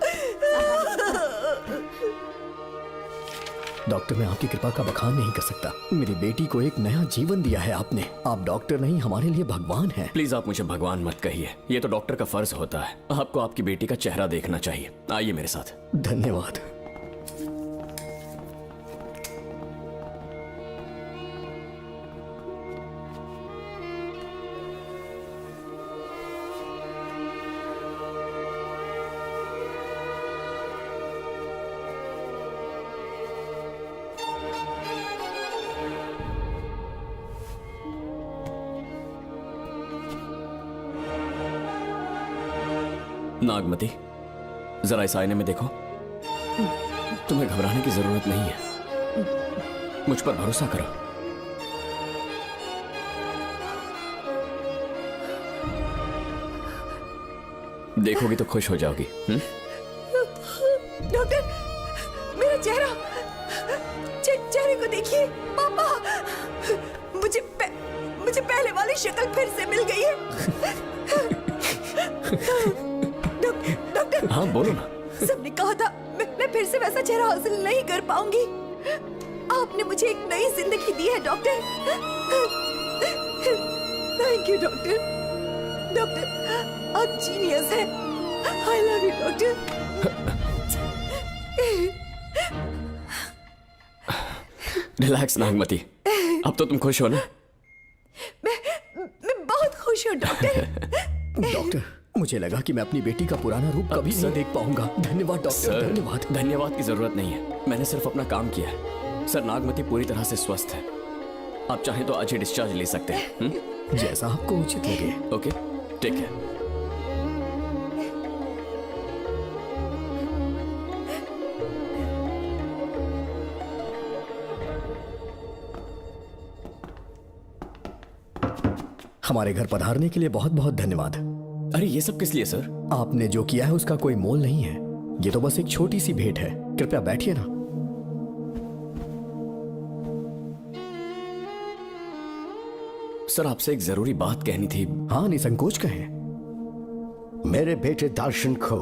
डॉक्टर, मैं आपकी कृपा का बखान नहीं कर सकता। मेरी बेटी को एक नया जीवन दिया है आपने। आप डॉक्टर नहीं, हमारे लिए भगवान हैं। प्लीज आप मुझे भगवान मत कहिए, ये तो डॉक्टर का फर्ज होता है। आपको आपकी बेटी का चेहरा देखना चाहिए। आइए मेरे साथ। धन्यवाद। नागमती, जरा इस आईने में देखो। तुम्हें घबराने की जरूरत नहीं है, मुझ पर भरोसा करो। देखोगी तो खुश हो जाओगी। डॉक्टर, मेरा चेहरा, चेहरे को देखिए। पापा, मुझे पहले वाली शक्ल फिर से मिल गई है। डॉक्टर, हाँ बोलो ना। सबने कहा था मैं फिर से वैसा चेहरा हासिल नहीं कर पाऊंगी। आपने मुझे एक नई जिंदगी दी है doctor. Thank you doctor. Doctor, आप जीनियस हैं। I love you doctor. Relax Nagmati, अब तो तुम खुश हो ना? मैं बहुत खुश हूँ डॉक्टर। डॉक्टर, मुझे लगा कि मैं अपनी बेटी का पुराना रूप कभी नहीं देख पाऊंगा। धन्यवाद डॉक्टर, धन्यवाद। धन्यवाद की जरूरत नहीं है, मैंने सिर्फ अपना काम किया है। सर, नागमती पूरी तरह से स्वस्थ है। आप चाहें तो आज ही डिस्चार्ज ले सकते हैं। जैसा आपको उचित लगे। Okay, take care. हमारे घर पधारने के लिए बहुत बहुत धन्यवाद। अरे ये सब किस लिए सर? आपने जो किया है उसका कोई मोल नहीं है। ये तो बस एक छोटी सी भेंट है। कृपया बैठिए ना। सर, आपसे एक जरूरी बात कहनी थी। हाँ, निसंकोच कहें। मेरे बेटे दर्शन को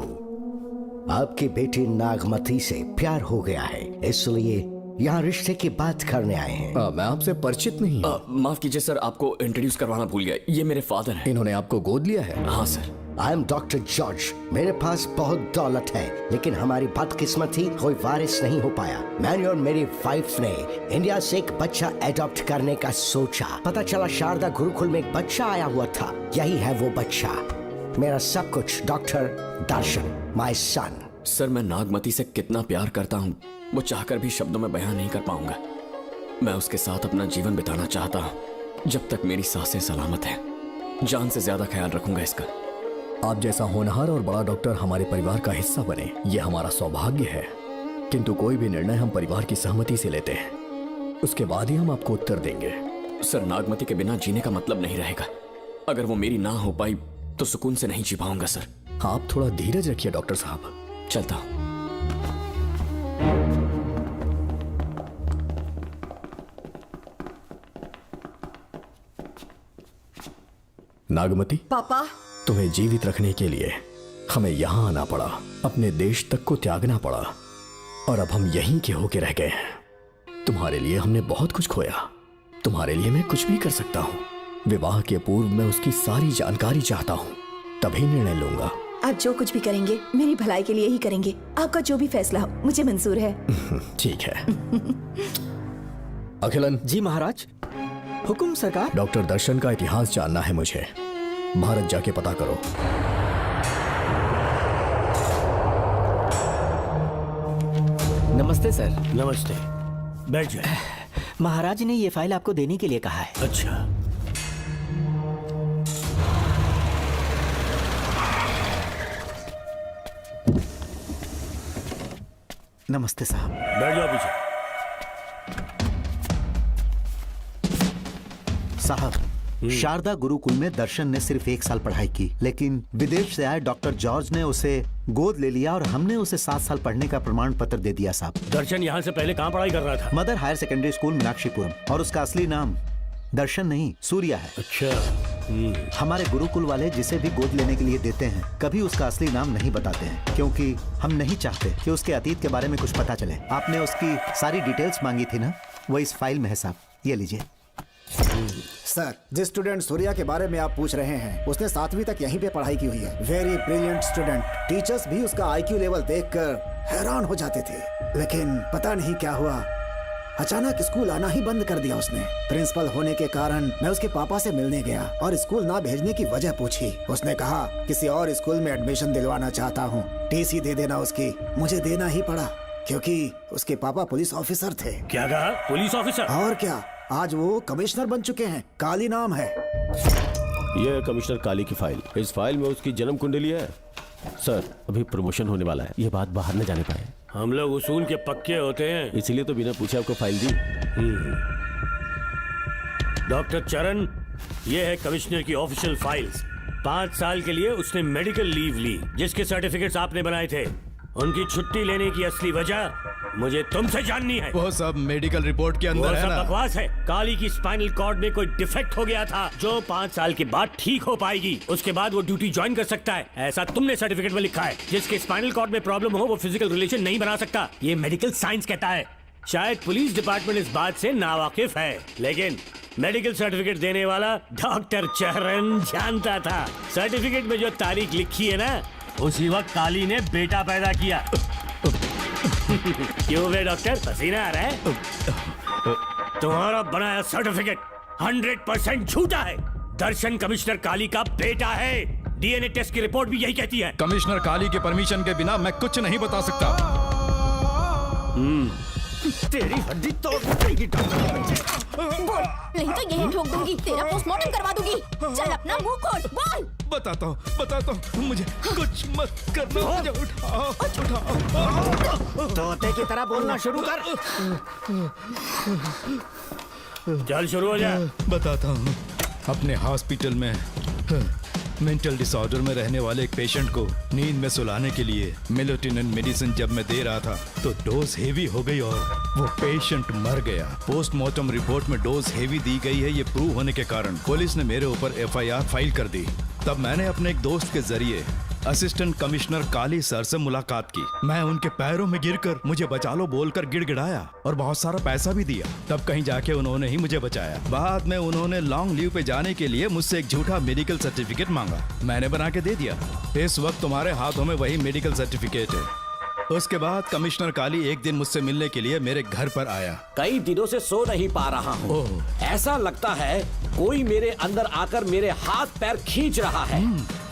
आपकी बेटी नागमती से प्यार हो गया है, इसलिए यहाँ रिश्ते की बात करने आए हैं। मैं आपसे परिचित नहीं हूँ। माफ कीजिए सर, आपको इंट्रोड्यूस करवाना भूल गया। ये मेरे फादर हैं। इन्होंने आपको गोद लिया है? हाँ sir. I am doctor George. मेरे पास बहुत दौलत है, लेकिन हमारी बदकिस्मत थी, कोई वारिस नहीं हो पाया। मैंने और मेरी वाइफ ने इंडिया से एक बच्चा एडॉप्ट करने का सोचा। पता चला शारदा गुरुकुल में एक बच्चा आया हुआ था। यही है वो बच्चा, मेरा सब कुछ। Doctor Darshan, my son. Sir, मैं नागमती से कितना प्यार करता हूँ वो चाहकर भी शब्दों में बयान नहीं कर पाऊंगा। मैं उसके साथ अपना जीवन बिताना चाहता हूँ जब तक मेरी सांसें सलामत हैं। जान से ज्यादा ख्याल रखूंगा इसका। आप जैसा होनहार और बड़ा डॉक्टर हमारे परिवार का हिस्सा बने, ये हमारा सौभाग्य है। किंतु कोई भी निर्णय हम परिवार की सहमति से लेते हैं, उसके बाद ही हम आपको उत्तर देंगे। सर, नागमती के बिना जीने का मतलब नहीं रहेगा। अगर वो मेरी ना हो पाई तो सुकून से नहीं जी पाऊंगा सर। आप थोड़ा धीरज रखिए डॉक्टर साहब। चलता हूं। नागमती, पापा, तुम्हें जीवित रखने के लिए हमें यहाँ आना पड़ा, अपने देश तक को त्यागना पड़ा, और अब हम यहीं के होके रह गए हैं। तुम्हारे लिए हमने बहुत कुछ खोया। तुम्हारे लिए मैं कुछ भी कर सकता हूँ। विवाह के पूर्व मैं उसकी सारी जानकारी चाहता हूँ, तभी निर्णय लूंगा। आप जो कुछ भी करेंगे मेरी भलाई के लिए ही करेंगे। आपका जो भी फैसला हो मुझे मंजूर है। ठीक है। अखिलन। जी महाराज। हुकुम सरकार। डॉक्टर दर्शन का इतिहास जानना है मुझे। भारत जाके पता करो। नमस्ते सर। नमस्ते, बैठ जाए। महाराज ने ये फाइल आपको देने के लिए कहा है। अच्छा, नमस्ते साहब। बैठ जाओ पीछे। साहब, शारदा गुरुकुल में दर्शन ने सिर्फ 1 साल पढ़ाई की, लेकिन विदेश से आए डॉक्टर जॉर्ज ने उसे गोद ले लिया और हमने उसे 7 साल पढ़ने का प्रमाण पत्र दे दिया साहब। दर्शन यहाँ से पहले कहाँ पढ़ाई कर रहा था? Mother higher secondary school Meenakshipuram, और उसका असली नाम दर्शन नहीं सूर्या है। अच्छा, हमारे गुरुकुल वाले जिसे भी गोद लेने के लिए देते हैं कभी उसका असली नाम नहीं बताते हैं, क्योंकि हम नहीं चाहते कि उसके अतीत के बारे में कुछ पता चले। आपने उसकी सारी डिटेल्स मांगी थी ना, वो इस फाइल में है साहब, ये लीजिए। सर, जिस स्टूडेंट सूर्या के बारे में आप पूछ रहे हैं उसने 7वीं तक यहीं पे पढ़ाई की हुई है। Very brilliant student. टीचर्स भी उसका IQ लेवल देखकर हैरान हो जाते थे, लेकिन पता नहीं क्या हुआ, अचानक स्कूल आना ही बंद कर दिया उसने। प्रिंसिपल होने के कारण मैं उसके पापा से मिलने गया और स्कूल ना भेजने की वजह पूछी। उसने कहा किसी और स्कूल में एडमिशन दिलवाना चाहता हूँ, TC दे देना उसकी। मुझे देना ही पड़ा क्योंकि उसके पापा पुलिस ऑफिसर थे। क्या कहा? Police officer? और क्या, आज वो कमिश्नर बन चुके हैं। काली नाम है। यह है कमिश्नर काली की फाइल। इस फाइल में उसकी जन्म कुंडली है। सर, अभी प्रमोशन होने वाला है, ये बात बाहर न जाने पाए। हम लोग उसूल के पक्के होते हैं, इसीलिए तो बिना पूछे आपको फाइल दी। डॉक्टर चरण, ये है कमिश्नर की ऑफिशियल फाइल्स। 5 साल के लिए उसने मेडिकल लीव ली, जिसके सर्टिफिकेट्स आपने बनाए थे। उनकी छुट्टी लेने की असली वजह मुझे तुमसे जाननी है। वो सब मेडिकल रिपोर्ट के अंदर है ना? बकवास है। काली की स्पाइनल कॉर्ड में कोई डिफेक्ट हो गया था जो 5 साल के बाद ठीक हो पाएगी। उसके बाद वो ड्यूटी ज्वाइन कर सकता है, ऐसा तुमने सर्टिफिकेट में लिखा है। जिसके स्पाइनल कॉर्ड में प्रॉब्लम हो वो फिजिकल रिलेशन नहीं बना सकता, ये मेडिकल साइंस कहता है। शायद पुलिस डिपार्टमेंट इस बात से नावाकिफ है, लेकिन मेडिकल सर्टिफिकेट देने वाला डॉक्टर चरण जानता था। सर्टिफिकेट में जो तारीख लिखी है ना, उसी वक्त काली ने बेटा पैदा किया। क्यों बे डॉक्टर, पसीना आ रहा है? तुम्हारा बनाया सर्टिफिकेट 100% झूठा है। दर्शन कमिश्नर काली का बेटा है। DNA टेस्ट की रिपोर्ट भी यही कहती है। कमिश्नर काली के परमिशन के बिना मैं कुछ नहीं बता सकता। तेरी हड्डी तोड़ देगी बोल, नहीं तो यही ठोक दूंगी, तेरा पोस्टमार्टम करवा दूंगी। चल अपना मुंह खोल, बोल। बताता हूँ, मुझे कुछ मत करना, मुझे उठाओ। तोते की तरह बोलना शुरू कर। चल शुरू हो जा। बताता हूँ, अपने हॉस्पिटल में मेंटल डिसऑर्डर में रहने वाले एक पेशेंट को नींद में सुलाने के लिए मेलेटोनिन मेडिसिन जब मैं दे रहा था तो डोज हेवी हो गई और वो पेशेंट मर गया। पोस्टमार्टम रिपोर्ट में डोज हेवी दी गई है, ये प्रूव होने के कारण पुलिस ने मेरे ऊपर FIR फाइल कर दी। तब मैंने अपने एक दोस्त के जरिए असिस्टेंट कमिश्नर काली सर से मुलाकात की। मैं उनके पैरों में गिरकर मुझे बचा लो बोलकर गिड़गिड़ाया और बहुत सारा पैसा भी दिया। तब कहीं जाके उन्होंने ही मुझे बचाया। बाद में उन्होंने लॉन्ग लीव पे जाने के लिए मुझसे एक झूठा मेडिकल सर्टिफिकेट मांगा, मैंने बना के दे दिया। इस वक्त तुम्हारे हाथों में वही मेडिकल सर्टिफिकेट है। उसके बाद कमिश्नर काली एक दिन मुझसे मिलने के लिए मेरे घर पर आया। कई दिनों से सो नहीं पा रहा हूँ। ऐसा लगता है कोई मेरे अंदर आकर मेरे हाथ पैर खींच रहा है।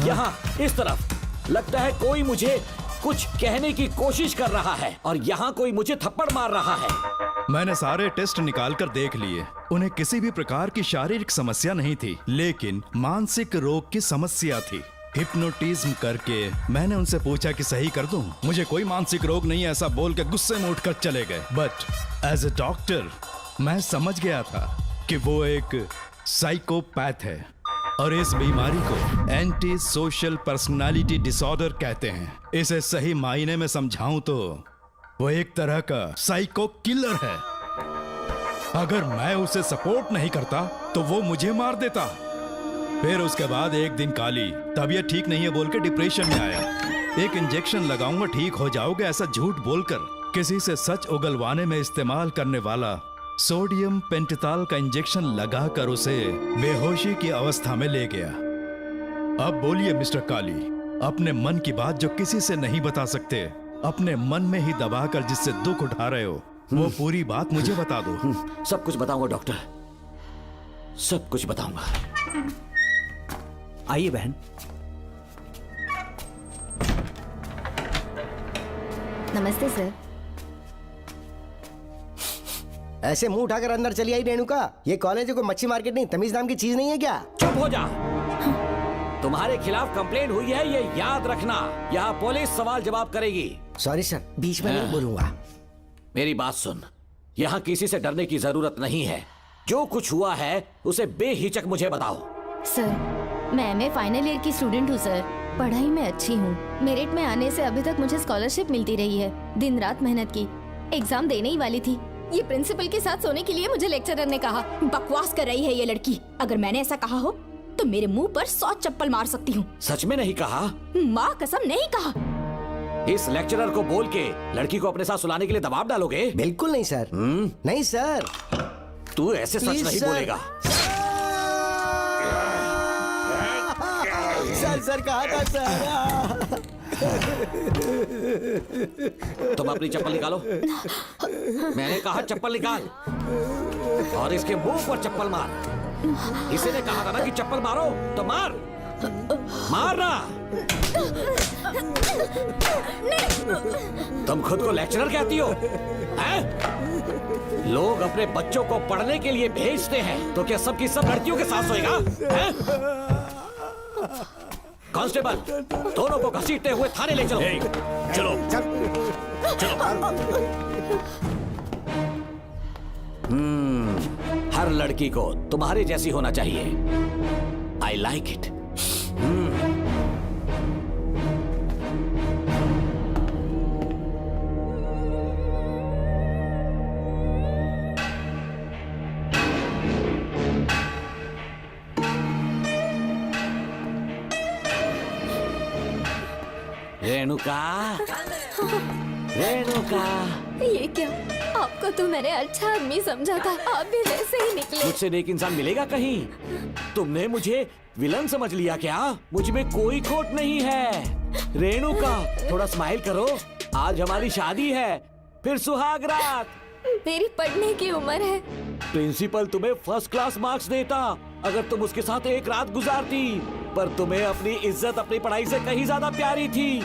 यहाँ इस तरफ लगता है कोई मुझे कुछ कहने की कोशिश कर रहा है और यहाँ कोई मुझे थप्पड़ मार रहा है। मैंने सारे टेस्ट निकाल कर देख लिए, उन्हें किसी भी प्रकार की शारीरिक समस्या नहीं थी, लेकिन मानसिक रोग की समस्या थी। हिप्नोटिज्म करके मैंने उनसे पूछा कि सही कर दूं। मुझे कोई मानसिक रोग नहीं है ऐसा बोल के गुस्से में उठकर चले गए। बट एज ए डॉक्टर मैं समझ गया था कि वो एक साइकोपैथ है और इस बीमारी को एंटी सोशल पर्सनालिटी डिसऑर्डर कहते हैं। इसे सही मायने में समझाऊं तो वो एक तरह का साइको किलर है। अगर मैं उसे सपोर्ट नहीं करता तो वो मुझे मार देता। फिर उसके बाद एक दिन काली तबीयत ठीक नहीं है बोल के डिप्रेशन में आया। एक इंजेक्शन लगाऊंगा ठीक हो जाओगे ऐसा झूठ बोलकर किसी से सच उगलवाने में इस्तेमाल करने वाला सोडियम पेंटेथॉल का इंजेक्शन लगाकर उसे बेहोशी की अवस्था में ले गया। अब बोलिए मिस्टर काली, अपने मन की बात जो किसी से नहीं बता सकते, अपने मन में ही दबाकर जिससे दुख उठा रहे हो, वो पूरी बात मुझे बता दो। सब कुछ बताऊंगा डॉक्टर, सब कुछ बताऊंगा। आइए बहन। नमस्ते सर। ऐसे मुंह उठाकर अंदर चली आई रेणुका। ये कॉलेज है कोई मच्छी मार्केट नहीं, तमीज नाम की चीज नहीं है क्या? चुप हो जा। तुम्हारे खिलाफ कंप्लेंट हुई है ये याद रखना। यहाँ पुलिस सवाल जवाब करेगी। सॉरी सर, बीच में नहीं बोलूंगा। मेरी बात सुन, यहाँ किसी से डरने की जरूरत नहीं है। जो कुछ हुआ है उसे बेहिचक मुझे बताओ। सर मैं MA फाइनल ईयर की स्टूडेंट हूँ सर। पढ़ाई में अच्छी हूँ। मेरिट में आने से अभी तक मुझे स्कॉलरशिप मिलती रही है। दिन रात मेहनत की, एग्जाम देने ही वाली थी। ये प्रिंसिपल के साथ सोने के लिए मुझे लेक्चरर ने कहा। बकवास कर रही है ये लड़की। अगर मैंने ऐसा कहा हो तो मेरे मुंह पर 100 चप्पल मार सकती हूँ। सच में नहीं कहा? माँ कसम नहीं कहा। इस लेक्चरर को बोल के लड़की को अपने साथ सुलाने के लिए दबाव डालोगे? बिल्कुल नहीं सर। नहीं सर। तू ऐसे सच Please, नहीं sir. बोलेगा। सर कहा था सर। तुम अपनी चप्पल निकालो। मैंने कहा चप्पल निकाल और इसके मुंह पर चप्पल मार। इसी ने कहा था ना कि चप्पल मारो, तो मार, मारना। तुम खुद को लेक्चरर कहती हो, हैं? लोग अपने बच्चों को पढ़ने के लिए भेजते हैं, तो क्या सबकी सब लड़कियों के साथ सोएगा? कांस्टेबल, दोनों को घसीटते हुए थाने ले चलो। चलो हर लड़की को तुम्हारे जैसी होना चाहिए। I like it. Renuka, Renuka. ये क्या? आपको तो मैंने अच्छा आदमी समझा था, आप भी वैसे ही निकले। मुझसे नेक इंसान मिलेगा कहीं? तुमने मुझे विलन समझ लिया क्या? मुझ में कोई खोट नहीं है। रेणुका, थोड़ा स्माइल करो। आज हमारी शादी है, फिर सुहाग रात। मेरी पढ़ने की उम्र है। प्रिंसिपल तुम्हें फर्स्ट क्लास मार्क्स देता अगर तुम उसके साथ एक रात गुजारती, पर तुम्हें अपनी इज्जत अपनी पढ़ाई से कहीं ज्यादा प्यारी थी।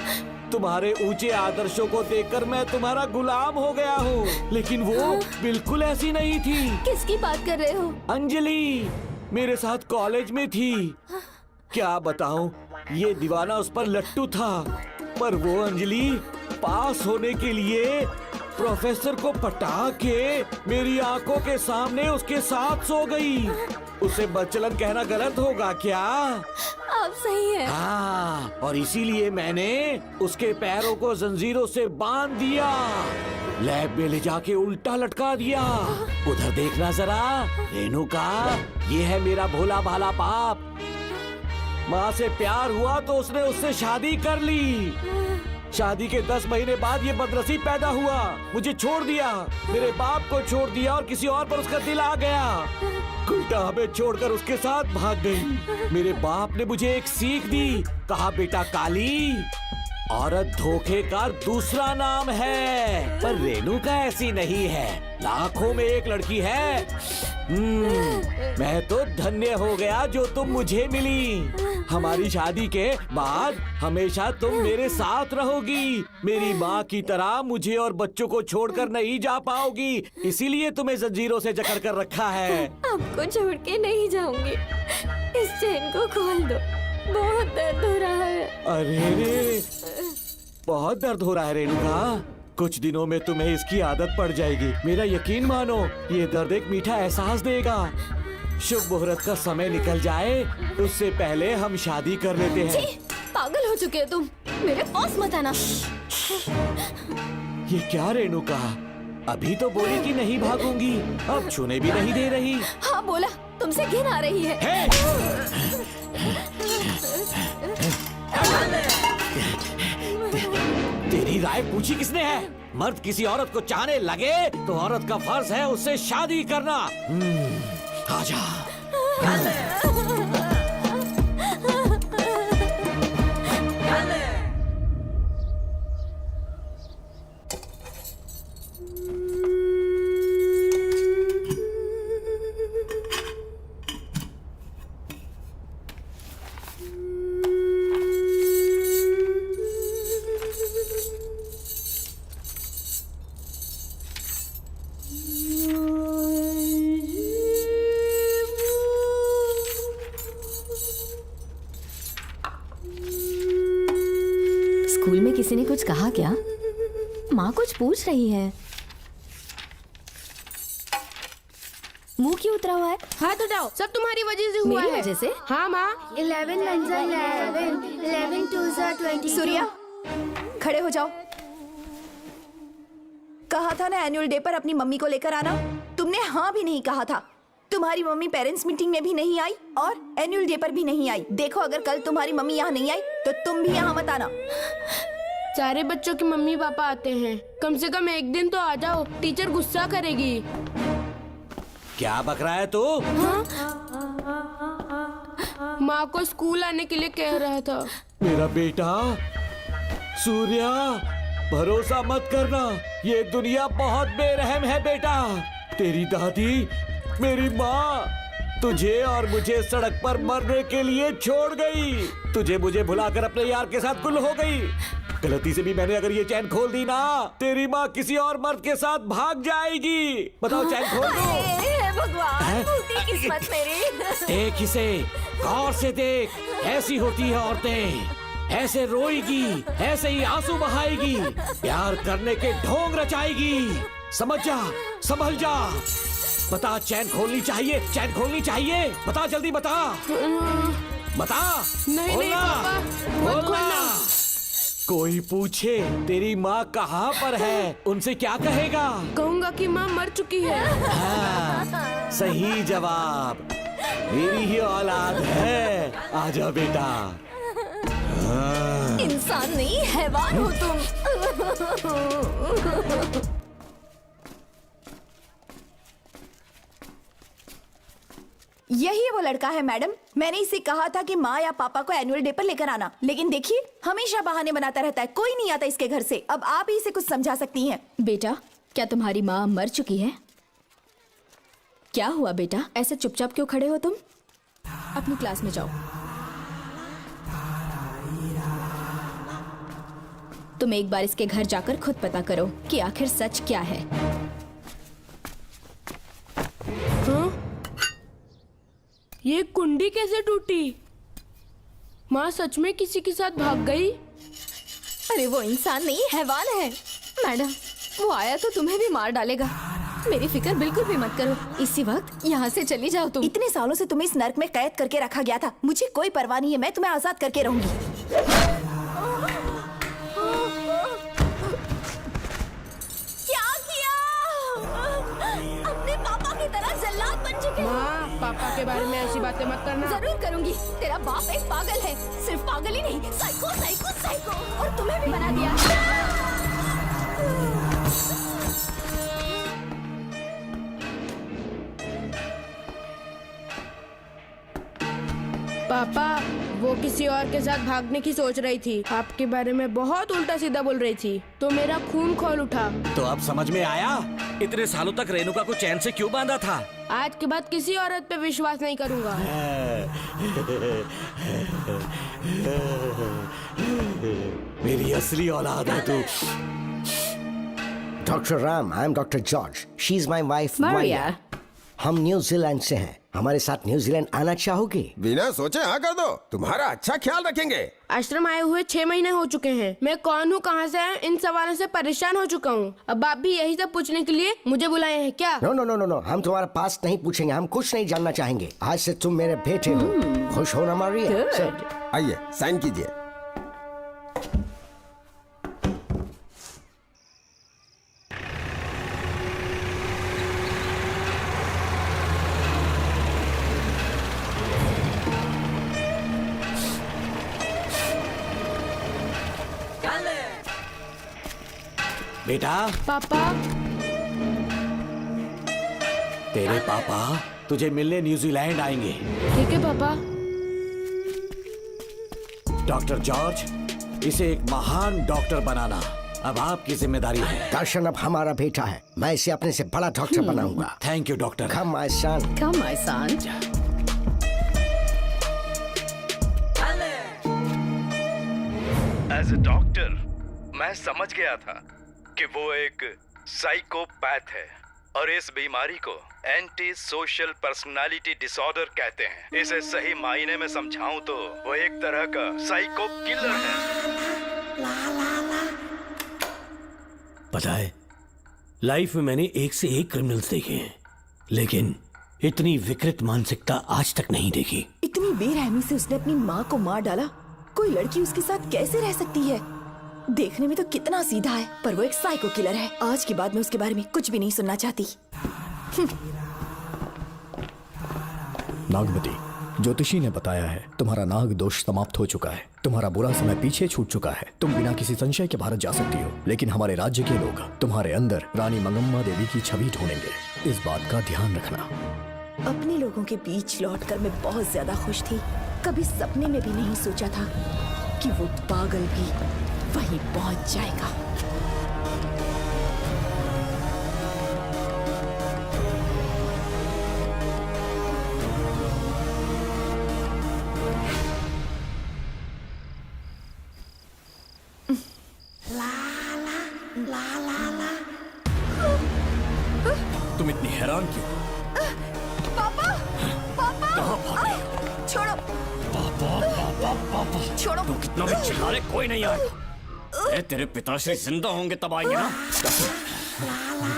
तुम्हारे ऊंचे आदर्शों को देखकर मैं तुम्हारा गुलाम हो गया हूँ, लेकिन वो बिल्कुल ऐसी नहीं थी। किसकी बात कर रहे हो? अंजलि मेरे साथ कॉलेज में थी। क्या बताऊं, ये दीवाना उस पर लट्टू था, पर वो अंजलि पास होने के लिए प्रोफेसर को पटा के मेरी आंखों के सामने उसके साथ सो गई। उसे बदचलन कहना गलत होगा क्या? आप सही हैं। हाँ, और इसीलिए मैंने उसके पैरों को जंजीरों से बांध दिया, लैब में ले जाके उल्टा लटका दिया। उधर देखना जरा रेणुका, ये है मेरा भोला भाला बाप। माँ से प्यार हुआ तो उसने उससे शादी कर ली। शादी के 10 महीने बाद ये बदनसीब पैदा हुआ, मुझे छोड़ दिया, मेरे बाप को छोड़ दिया और किसी और पर उसका दिल आ गया। उल्टा हमें छोड़कर उसके साथ भाग गई। मेरे बाप ने मुझे एक सीख दी, कहा बेटा काली, औरत धोखे का दूसरा नाम है। पर रेणुका ऐसी नहीं है, लाखों में एक लड़की है। मैं तो धन्य हो गया जो तुम मुझे मिली। हमारी शादी के बाद हमेशा तुम मेरे साथ रहोगी। मेरी माँ की तरह मुझे और बच्चों को छोड़कर नहीं जा पाओगी, इसीलिए तुम्हें जंजीरों से जकड़ कर रखा है। आपको छोड़ के नहीं जाऊंगी। इस चेन को खोल दो, बहुत दर्द हो रहा है। अरे रे, बहुत दर्द हो रहा है रेणुका। कुछ दिनों में तुम्हें इसकी आदत पड़ जाएगी, मेरा यकीन मानो। ये दर्द एक मीठा एहसास देगा। शुभ मुहूर्त का समय निकल जाए उससे पहले हम शादी कर लेते हैं। पागल हो चुके हो तुम, मेरे पास मत आना। ये क्या रेणुका, अभी तो बोली कि नहीं भागूंगी, अब छूने भी नहीं दे रही। हाँ बोला, तुमसे घिन आ रही है। तेरी राय पूछी किसने है? मर्द किसी औरत को चाहने लगे तो औरत का फर्ज है उससे शादी करना। आजा। स्कूल में किसी ने कुछ कहा क्या? माँ कुछ पूछ रही है। मुंह क्यों उतरा हुआ है? हाथ उठाओ, सब तुम्हारी वजह से हुआ मेरी है। वजह से? हाँ माँ। 11 1 11, 11 2 22। सूर्या, खड़े हो जाओ। कहा था ना एनुअल डे पर अपनी मम्मी को लेकर आना, तुमने हाँ भी नहीं कहा था। तुम्हारी मम्मी पेरेंट्स मीटिंग में भी नहीं आई और एनुअल डे पर भी नहीं आई। देखो अगर कल तुम्हारी मम्मी यहाँ नहीं आई तो तुम भी यहाँ मत आना। सारे बच्चों के मम्मी पापा आते हैं, कम से कम एक दिन तो आ जाओ, टीचर गुस्सा करेगी। क्या बक रहा है तू? माँ को स्कूल आने के लिए कह रहा था। मेरा बेटा सूर्या, भरोसा मत करना, ये दुनिया बहुत बेरहम है बेटा। तेरी दादी, मेरी माँ तुझे और मुझे सड़क पर मरने के लिए छोड़ गई। तुझे मुझे भुलाकर अपने यार के साथ गुल हो गई। गलती से भी मैंने अगर ये चैन खोल दी ना, तेरी माँ किसी और मर्द के साथ भाग जाएगी। बताओ चैन खोल दो। भगवान, फूटी किस्मत मेरी। देख इसे, गौर से देख, ऐसी होती है औरतें, ऐसे रोएगी, ऐसे ही आंसू बहाएगी, प्यार करने के ढोंग रचाएगी। समझ जा, संभल जा। बता, चैन खोलनी चाहिए, चैन खोलनी चाहिए। बता जल्दी बता, बता। नहीं नहीं पापा, मत खोलना। कोई पूछे तेरी माँ कहाँ पर है, उनसे क्या कहेगा? कहूँगा कि माँ मर चुकी है। हाँ, सही जवाब, मेरी ही औलाद है। आजा बेटा। हाँ। इंसान नहीं हैवान हो तुम। यही वो लड़का है मैडम। मैंने इसे कहा था कि माँ या पापा को एनुअल डे पर लेकर आना, लेकिन देखिए हमेशा बहाने बनाता रहता है, कोई नहीं आता इसके घर से। अब आप ही इसे कुछ समझा सकती हैं। बेटा, क्या तुम्हारी माँ मर चुकी है? क्या हुआ बेटा, ऐसे चुपचाप क्यों खड़े हो तुम? अपनी क्लास में जाओ। तुम एक बार इसके घर जाकर खुद पता करो कि आखिर सच क्या है। हाँ? ये कुंडी कैसे टूटी? माँ सच में किसी के साथ भाग गई? अरे वो इंसान नहीं हैवान है। मैडम, वो आया तो तुम्हें भी मार डालेगा। मेरी फिक्र बिल्कुल भी मत करो, इसी वक्त यहाँ से चली जाओ तुम। इतने सालों से तुम्हें इस नर्क में कैद करके रखा गया था, मुझे कोई परवाह नहीं है, मैं तुम्हें आजाद करके रहूंगी। क्या किया? अपने पापा की तरह जल्लाद बन चुके हो। माँ, पापा के बारे में ऐसी बातें मत करना। जरूर करूंगी। तेरा बाप एक पागल है, सिर्फ पागल ही नहीं, साइको साइको साइको, और तुम्हें भी बना दिया। पापा, वो किसी और के साथ भागने की सोच रही थी, आपके बारे में बहुत उल्टा सीधा बोल रही थी, तो मेरा खून खौल उठा। तो अब समझ में आया इतने सालों तक रेणुका को चैन से क्यों बांधा था? आज के बाद किसी औरत पे विश्वास नहीं करूंगा। मेरी असली औलाद है तू। Doctor Ram, I am doctor George, she is my wife Maria. हम न्यूजीलैंड से हैं, हमारे साथ न्यूजीलैंड आना चाहोगे? बिना सोचे हाँ कर दो, तुम्हारा अच्छा ख्याल रखेंगे। आश्रम आए हुए 6 महीने हो चुके हैं। मैं कौन हूँ, कहाँ से है, इन सवालों से परेशान हो चुका हूँ। अब आप भी यही सब पूछने के लिए मुझे बुलाए हैं क्या? No no no no no, हम तुम्हारा पास्ट नहीं पूछेंगे, हम कुछ नहीं जानना चाहेंगे। आज से तुम मेरे बेटे हो। खुश हो ना मारिया? आइए साइन कीजिए। बेटा। पापा। तेरे पापा तुझे मिलने न्यूजीलैंड आएंगे। ठीक है पापा। डॉक्टर जॉर्ज, इसे एक महान डॉक्टर बनाना अब आपकी जिम्मेदारी है। दर्शन अब हमारा बेटा है, मैं इसे अपने से बड़ा डॉक्टर बनाऊंगा। Thank you doctor. Come my son. Come my son. As a doctor मैं समझ गया था कि वो एक साइकोपैथ है और इस बीमारी को एंटी सोशल पर्सनालिटी डिसऑर्डर कहते हैं। इसे सही मायने में समझाऊं तो वो एक तरह का साइको किलर है। पता है, लाइफ में मैंने एक से एक क्रिमिनल्स देखे हैं, लेकिन इतनी विकृत मानसिकता आज तक नहीं देखी। इतनी बेरहमी से उसने अपनी माँ को मार डाला। कोई लड़की उसके साथ कैसे रह सकती है? देखने में तो कितना सीधा है, पर वो एक साइको किलर है। आज के बाद मैं उसके बारे में कुछ भी नहीं सुनना चाहती। नागमती, ज्योतिषी ने बताया है तुम्हारा नाग दोष समाप्त हो चुका है, तुम्हारा बुरा समय पीछे छूट चुका है, तुम बिना किसी संशय के भारत जा सकती हो। लेकिन हमारे राज्य के लोग तुम्हारे अंदर रानी मंगम्मा देवी की छवि ढूंढेंगे, इस बात का ध्यान रखना। अपने लोगों के बीच लौटकर मैं बहुत ज्यादा खुश थी। कभी सपने में भी नहीं सोचा था कि वो पागल भी वहीं पहुंच जाएगा। तुम इतनी हैरान क्यों? पापा, पापा, कहाँ भाग रही हो? छोड़ो, पापा, छोड़ो। तू कितना भी चिल्ला ले, कोई नहीं आएगा। ए, तेरे पिताश्री जिंदा होंगे तब आएंगे ना।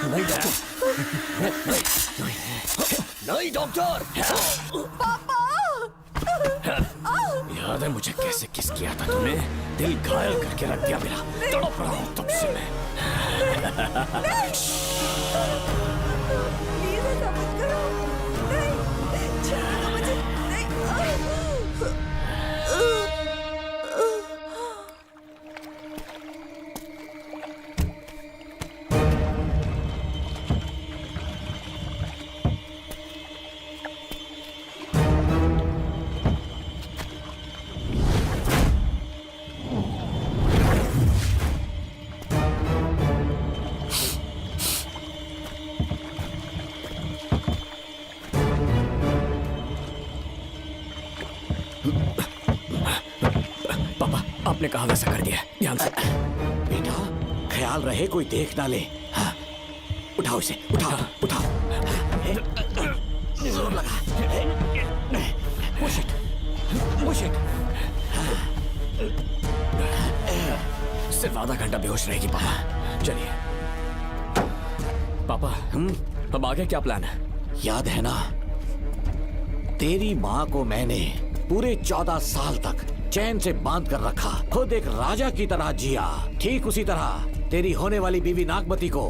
नहीं नहीं डॉक्टर। याद है मुझे कैसे किस किया था तूने? दिल घायल करके रख दिया मेरा। तड़प रहा हूँ तब से मैं। प्लीज ऐसा मत करो। नहीं, छोड़ो मुझे। नहीं। आपने कहा वैसा कर दिया, ध्यान से। बेटा, ख्याल रहे कोई देख ना ले। हाँ। उठाओ इसे, उठाओ, उठाओ। जोर लगा। Push it, push it। सिर्फ आधा घंटा बेहोश रहेगी पापा। चलिए पापा, अब आगे क्या प्लान है? याद है ना, तेरी माँ को मैंने पूरे 14 साल तक चैन से बांध कर रखा, खुद एक राजा की तरह जिया। ठीक उसी तरह तेरी होने वाली बीवी नागमती को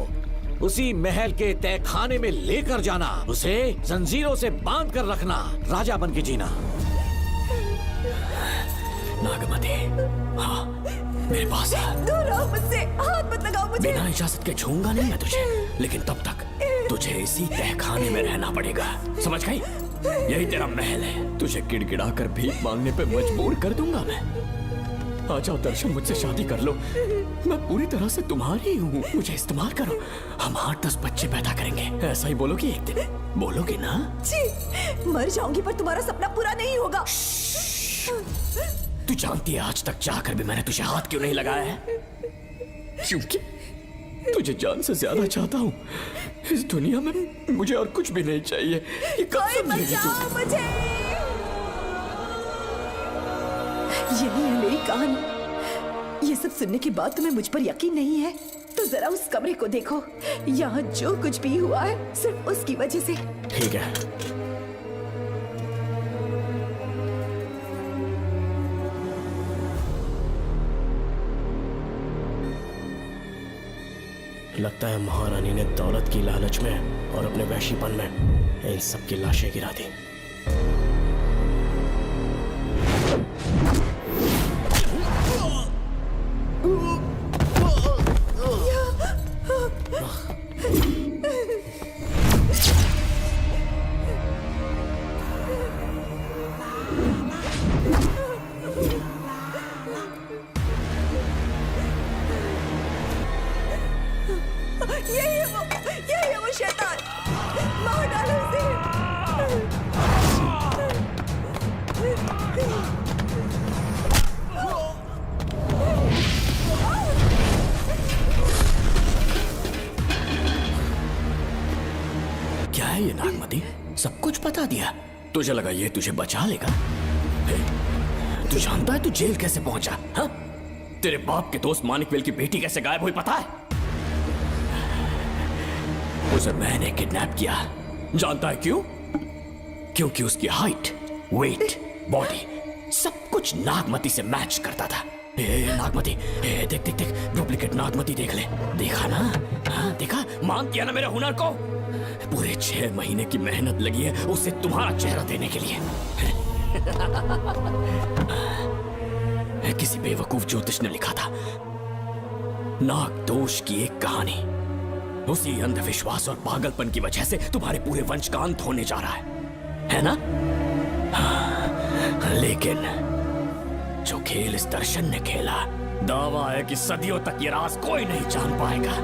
उसी महल के तहखाने में लेकर जाना, उसे जंजीरों से बांध कर रखना, राजा बन के जीना। नागमती, हाँ, मेरे पास है। दूर रहो मुझसे, हाथ मत लगाओ मुझे। बिना इजाजत के छूंगा नहीं मैं तुझे, लेकिन तब तक तुझे इसी तहखाने में रहना पड़ेगा, समझ गई? यही तेरा महल है। तुझे गिड़गिड़ा कर भीख मांगने पे मजबूर कर दूंगा मैं। आ जाओ दर्शन, मुझसे शादी कर लो, मैं पूरी तरह से तुम्हारी हूँ, मुझे इस्तेमाल करो। हम 8-10 बच्चे पैदा करेंगे, ऐसा ही बोलोगी एक दिन? बोलोगी ना? जी, मर जाऊंगी पर तुम्हारा सपना पूरा नहीं होगा। तू जानती है आज तक चाहकर भी मैंने तुझे हाथ क्यों नहीं लगाया है? क्योंकि तुझे जान से ज्यादा चाहता हूँ। इस दुनिया में मुझे और कुछ भी नहीं चाहिए। ये कब समझेगी तू? मुझे यही है मेरी कहानी। ये सब सुनने के बाद तुम्हें मुझ पर यकीन नहीं है तो जरा उस कमरे को देखो। यहाँ जो कुछ भी हुआ है सिर्फ उसकी वजह से। ठीक है, लगता है महारानी ने दौलत की लालच में और अपने वैशीपन में इन सब की लाशें गिरा दी। यही है वो शैतान। मार डालो उसे। क्या है ये नागमती? सब कुछ बता दिया। तुझे लगा ये तुझे बचा लेगा? तू जानता है तू जेल कैसे पहुंचा? हाँ? तेरे बाप के दोस्त मानिकवेल की बेटी कैसे गायब हुई पता है? उसे मैंने किडनैप किया। जानता है क्यों? क्योंकि उसकी हाइट, वेट, बॉडी सब कुछ नागमती से मैच करता था। नागमती, देख देख देख, डुप्लीकेट नागमती देख ले। देखा ना? हाँ देखा? मान किया ना मेरे हुनर को? पूरे 6 महीने की मेहनत लगी है उसे तुम्हारा चेहरा देने के लिए। किसी बेवकूफ ज्योतिष ने लिखा था, नाग दोष की एक कहानी। उसी अंधविश्वास और पागलपन की वजह से तुम्हारे पूरे वंश का अंत होने जा रहा है ना? लेकिन जो खेल इस दर्शन ने खेला, दावा है कि सदियों तक ये राज कोई नहीं जान पाएगा।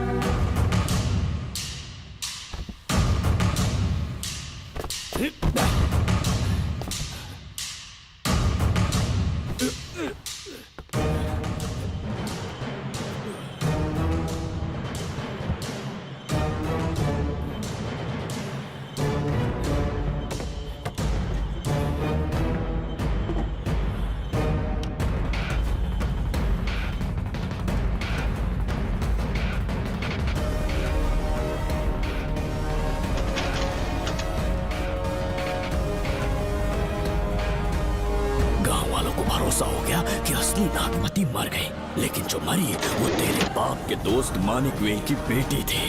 भरोसा हो गया कि असली नागमती मर गई, लेकिन जो मरी वो तेरे बाप के दोस्त मानिक वेल की बेटी थी।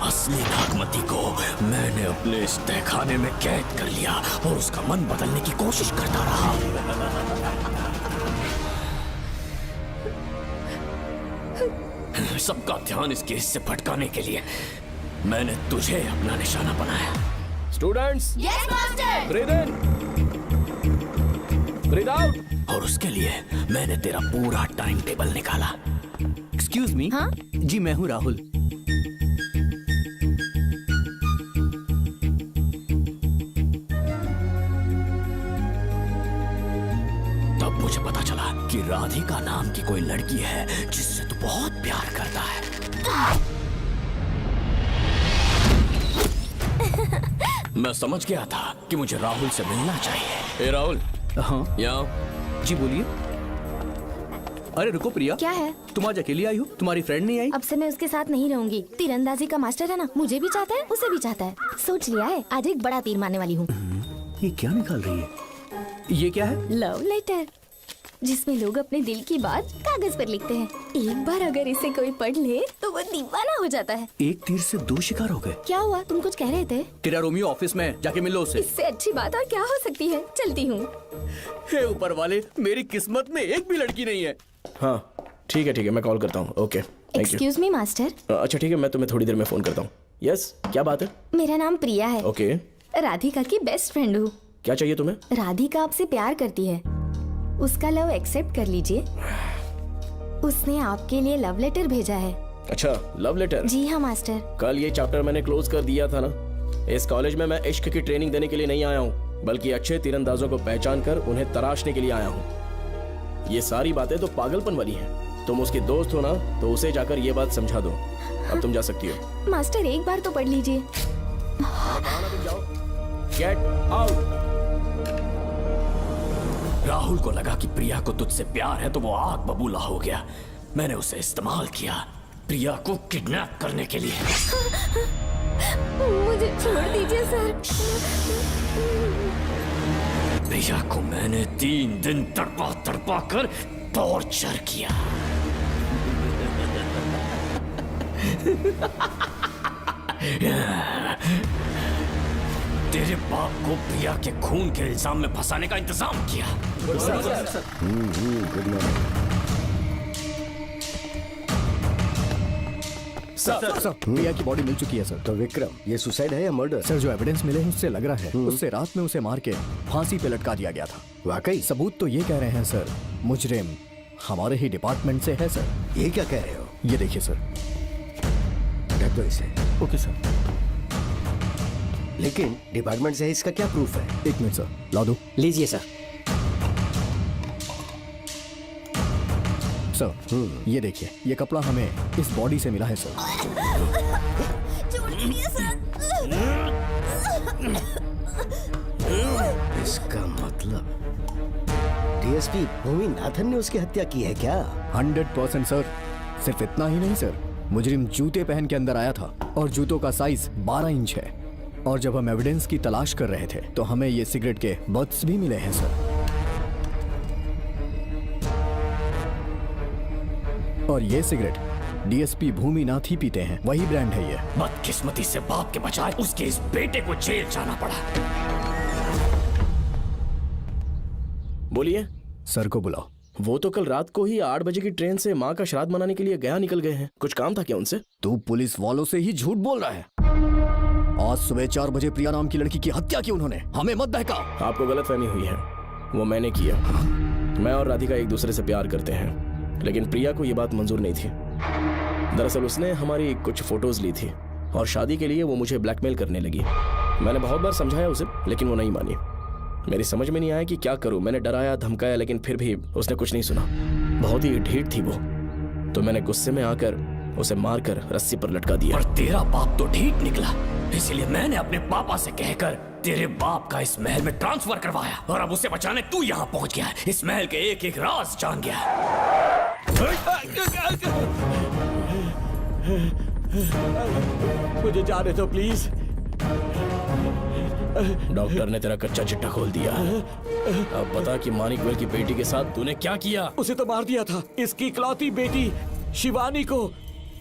असली नागमती को मैंने अपने इस तहखाने में कैद कर लिया और उसका मन बदलने की कोशिश करता रहा। सबका ध्यान इस केस से भटकाने के लिए मैंने तुझे अपना निशाना बनाया। Students, yes master. ब्रीथ इन, ब्रीथ आउट। और उसके लिए मैंने तेरा पूरा टाइम टेबल निकाला। Excuse me. हाँ? जी मैं हूँ राहुल। तब मुझे पता चला कि राधिका नाम की कोई लड़की है जिससे तू बहुत प्यार करता है। मैं समझ गया था कि मुझे राहुल से मिलना चाहिए। ए राहुल। हाँ यहाँ। जी बोलिए। अरे रुको प्रिया, क्या है? तुम आज अकेली आई हो, तुम्हारी फ्रेंड नहीं आई? अब से मैं उसके साथ नहीं रहूंगी। तीरंदाजी का मास्टर है ना, मुझे भी चाहता है, उसे भी चाहता है। सोच लिया है, आज एक बड़ा तीर मारने वाली हूँ। ये क्या निकाल रही है? ये क्या है? लव लेटर, जिसमें लोग अपने दिल की बात कागज पर लिखते हैं। एक बार अगर इसे कोई पढ़ ले तो वो दीवाना हो जाता है। एक तीर से 2 शिकार हो गए। क्या हुआ, तुम कुछ कह रहे थे? तेरा रोमियो ऑफिस में, जाके मिलो उससे। इससे अच्छी बात और क्या हो सकती है। चलती हूँ। हे ऊपर वाले, मेरी किस्मत में एक भी लड़की नहीं है। हाँ ठीक है, मैं कॉल करता हूँ। Okay, thank you. Excuse me master. अच्छा ठीक है, मैं तुम्हें थोड़ी देर में फोन करता हूँ। यस, क्या बात है? मेरा नाम प्रिया है। ओके। राधिका की बेस्ट फ्रेंड हूँ। क्या चाहिए तुम्हें? राधिका आपसे प्यार करती है, उसका लव एक्सेप्ट कर लीजिए। उसने आपके लिए लव लेटर भेजा है। अच्छा, लव लेटर? जी हाँ मास्टर। कल ये चैप्टर मैंने क्लोज कर दिया था ना। इस कॉलेज में मैं इश्क की ट्रेनिंग देने के लिए नहीं आया हूँ, बल्कि अच्छे तीरंदाजों को पहचान कर उन्हें तराशने के लिए आया हूँ। ये सारी बातें तो पागलपन वाली हैं। तुम उसकी दोस्त हो ना, तो उसे जाकर ये बात समझा दो। अब तुम जा सकती हो। मास्टर एक बार तो पढ़ लीजिए। Get out. राहुल को लगा कि प्रिया को तुझसे प्यार है तो वो आग बबूला हो गया। मैंने उसे इस्तेमाल किया प्रिया को किडनैप करने के लिए। मुझे छोड़ दीजिए सर। प्रिया को मैंने 3 दिन तड़पा कर टॉर्चर किया। तेरे बाप को प्रिया के खून के इल्जाम में फंसाने का इंतजाम किया। गुड मॉर्निंग सर, प्रिया की बॉडी मिल चुकी है सर। तो विक्रम, ये सुसाइड है या मर्डर? सर जो एविडेंस मिले हैं उससे लग रहा है उससे रात में उसे मार के फांसी पे लटका दिया गया था। वाकई? सबूत तो ये कह रहे हैं सर, मुजरिम हमारे ही डिपार्टमेंट से है सर। ये क्या कह रहे हो? ये देखिए सर। रख दो इसे। Okay sir. लेकिन डिपार्टमेंट से है, इसका क्या प्रूफ है? 1 मिनट सर, ला दो। लीजिए सर। सर ये देखिए, ये कपड़ा हमें इस बॉडी से मिला है सर। इसका मतलब डीएसपी भूमि नाथन ने उसकी हत्या की है क्या? 100% सर। सिर्फ इतना ही नहीं सर, मुजरिम जूते पहन के अंदर आया था और जूतों का साइज 12 इंच है। और जब हम एविडेंस की तलाश कर रहे थे तो हमें ये सिगरेट के बट्स भी मिले हैं सर। और ये सिगरेट डीएसपी भूमिनाथ ही पीते हैं, वही ब्रांड है ये। बदकिस्मती से बाप के बजाय उसके इस बेटे को जेल जाना पड़ा। बोलिए। सर को बुलाओ। वो तो कल रात को ही 8 बजे की ट्रेन से माँ का श्राद्ध मनाने के लिए गया निकल गए हैं। कुछ काम था क्या उनसे? तू पुलिस वालों से ही झूठ बोल रहा है। आज सुबह 4 बजे प्रिया नाम की लड़की की हत्या की उन्होंने, हमें मत बहका। आपको गलतफहमी हुई है, वो मैंने किया। मैं और राधिका एक दूसरे से प्यार करते हैं, लेकिन प्रिया को ये बात मंजूर नहीं थी। दरअसल उसने हमारी कुछ फोटोज ली थी और शादी के लिए वो मुझे ब्लैकमेल करने लगी। मैंने बहुत बार समझाया उसे, लेकिन वो नहीं मानी। मेरी समझ में नहीं आया कि क्या करूं। मैंने डराया धमकाया, लेकिन फिर भी उसने कुछ नहीं सुना। बहुत ही ढीठ थी वो, तो मैंने गुस्से में आकर उसे मारकर रस्सी पर लटका दिया। और तेरा बाप तो ढीठ निकला, इसलिए मैंने अपने पापा से कहकर तेरे बाप का इस महल में ट्रांसफर करवाया, और अब उसे बचाने तू यहाँ पहुंच गया है। इस महल के एक एक राज जान गया है। मुझे जाने दो प्लीज। डॉक्टर ने तेरा कच्चा चिट्ठा खोल दिया। अब बता कि मानिकवेल की बेटी के साथ तूने क्या किया? उसे तो मार दिया था। इसकी इकलौती बेटी शिवानी को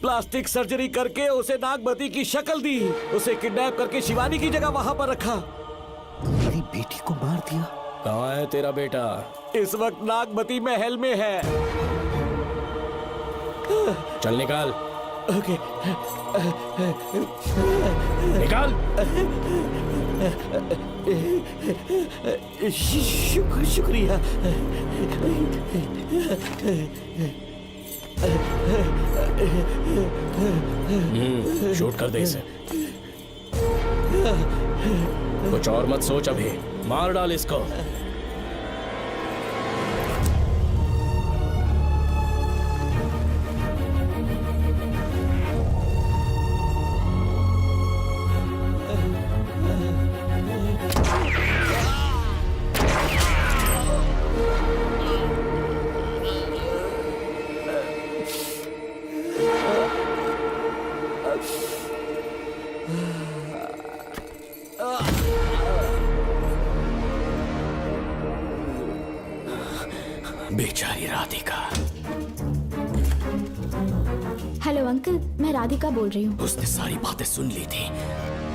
प्लास्टिक सर्जरी करके उसे नागमती की शक्ल दी। उसे किडनैप करके शिवानी की जगह वहां पर रखा। मेरी बेटी को मार दिया? कहाँ है तेरा बेटा? इस वक्त नागमती महल में है। चल निकाल। ओके। निकाल। शुक्रिया। शूट कर दे इसे। कुछ और मत सोच, अभी मार डाल इसको। बेचारी राधिका। हेलो अंकल, मैं राधिका बोल रही हूँ। उसने सारी बातें सुन ली थी।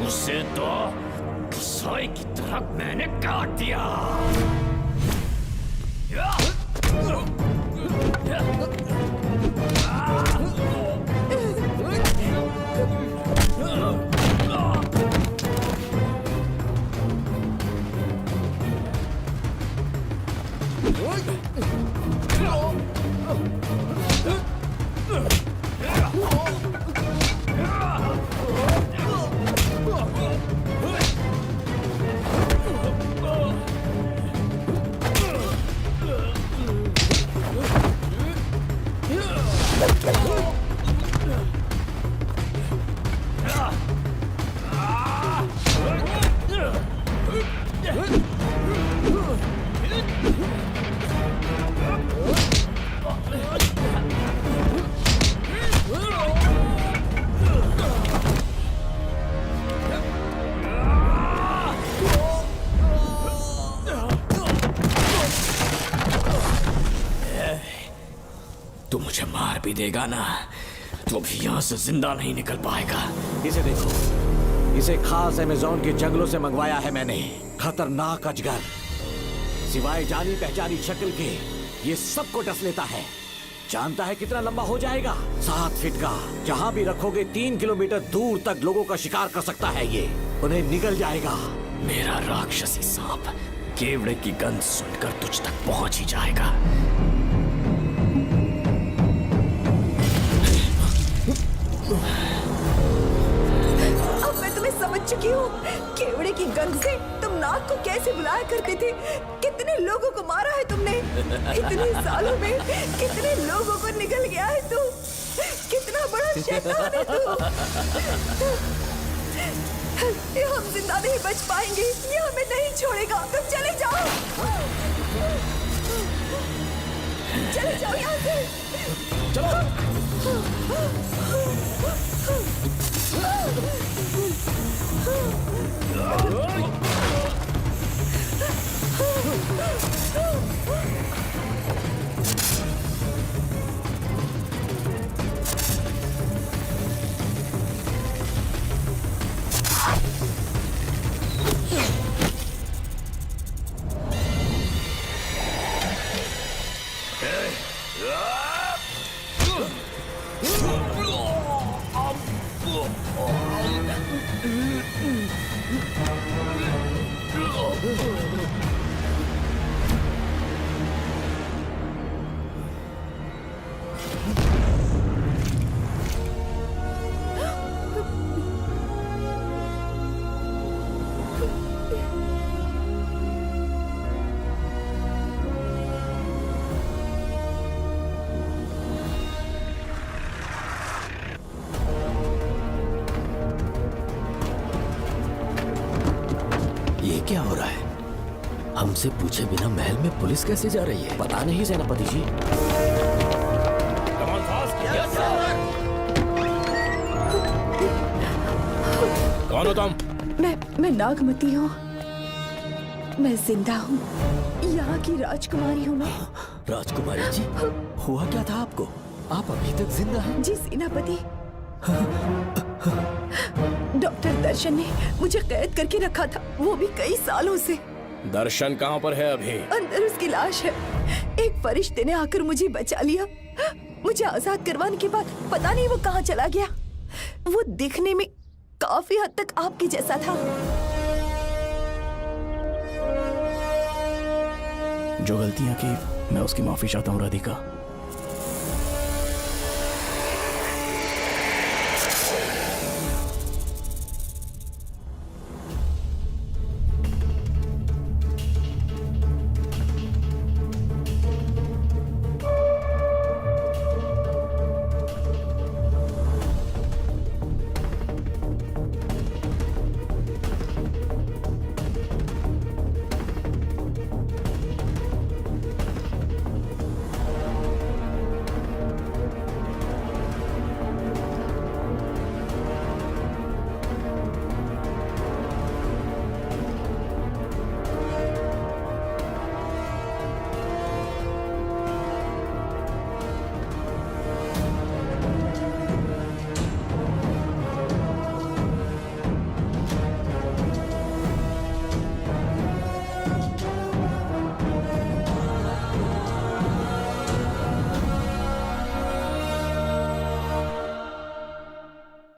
उसे तो कसाई की तरह मैंने काट दिया। तू मुझे मार भी देगा ना, तो भी यहाँ से जिंदा नहीं निकल पाएगा। इसे देखो, इसे खास अमेज़न के जंगलों से मंगवाया है मैंने। खतरनाक अजगर, सिवाय जानी पहचानी शक्ल के ये सबको डस लेता है। जानता है कितना लंबा हो जाएगा? 7 फीट का। जहाँ भी रखोगे 3 किलोमीटर दूर तक लोगों का शिकार कर सकता है ये। उन्हें निगल जाएगा। मेरा राक्षसी सांप केवड़े की गंध सुनकर तुझ तक पहुंच ही जाएगा। अब मैं तुम्हें समझ चुकी हूँ। केवड़े की गंध से तुम नाग को कैसे बुलाया करते थे। कितने लोगों को मारा है तुमने। इतने सालों में कितने लोगों को निगल गया है तू। कितना बड़ा शैतान है तू। हम जिंदा नहीं बच पाएंगे। ये हमें नहीं छोड़ेगा। तुम चले जाओ, चले जाओ यहाँ से। ये क्या हो रहा है? हमसे पूछे बिना महल में पुलिस कैसे जा रही है? पता नहीं सेनापति जी। कौन हो तुम? मैं नागमती हूँ। मैं जिंदा हूँ। यहाँ की राजकुमारी हूँ मैं। राजकुमारी जी, हुआ क्या था आपको? आप अभी तक जिंदा हैं? जी सेनापति। डॉक्टर दर्शन ने मुझे कैद करके रखा था, वो भी कई सालों से। दर्शन कहाँ पर है अभी? अंदर उसकी लाश है। एक फरिश्ते ने आकर मुझे बचा लिया। मुझे आजाद करवाने के बाद पता नहीं वो कहाँ चला गया। वो दिखने में काफी हद तक आपके जैसा था। जो गलतियां की मैं उसकी माफी चाहता हूँ राधिका।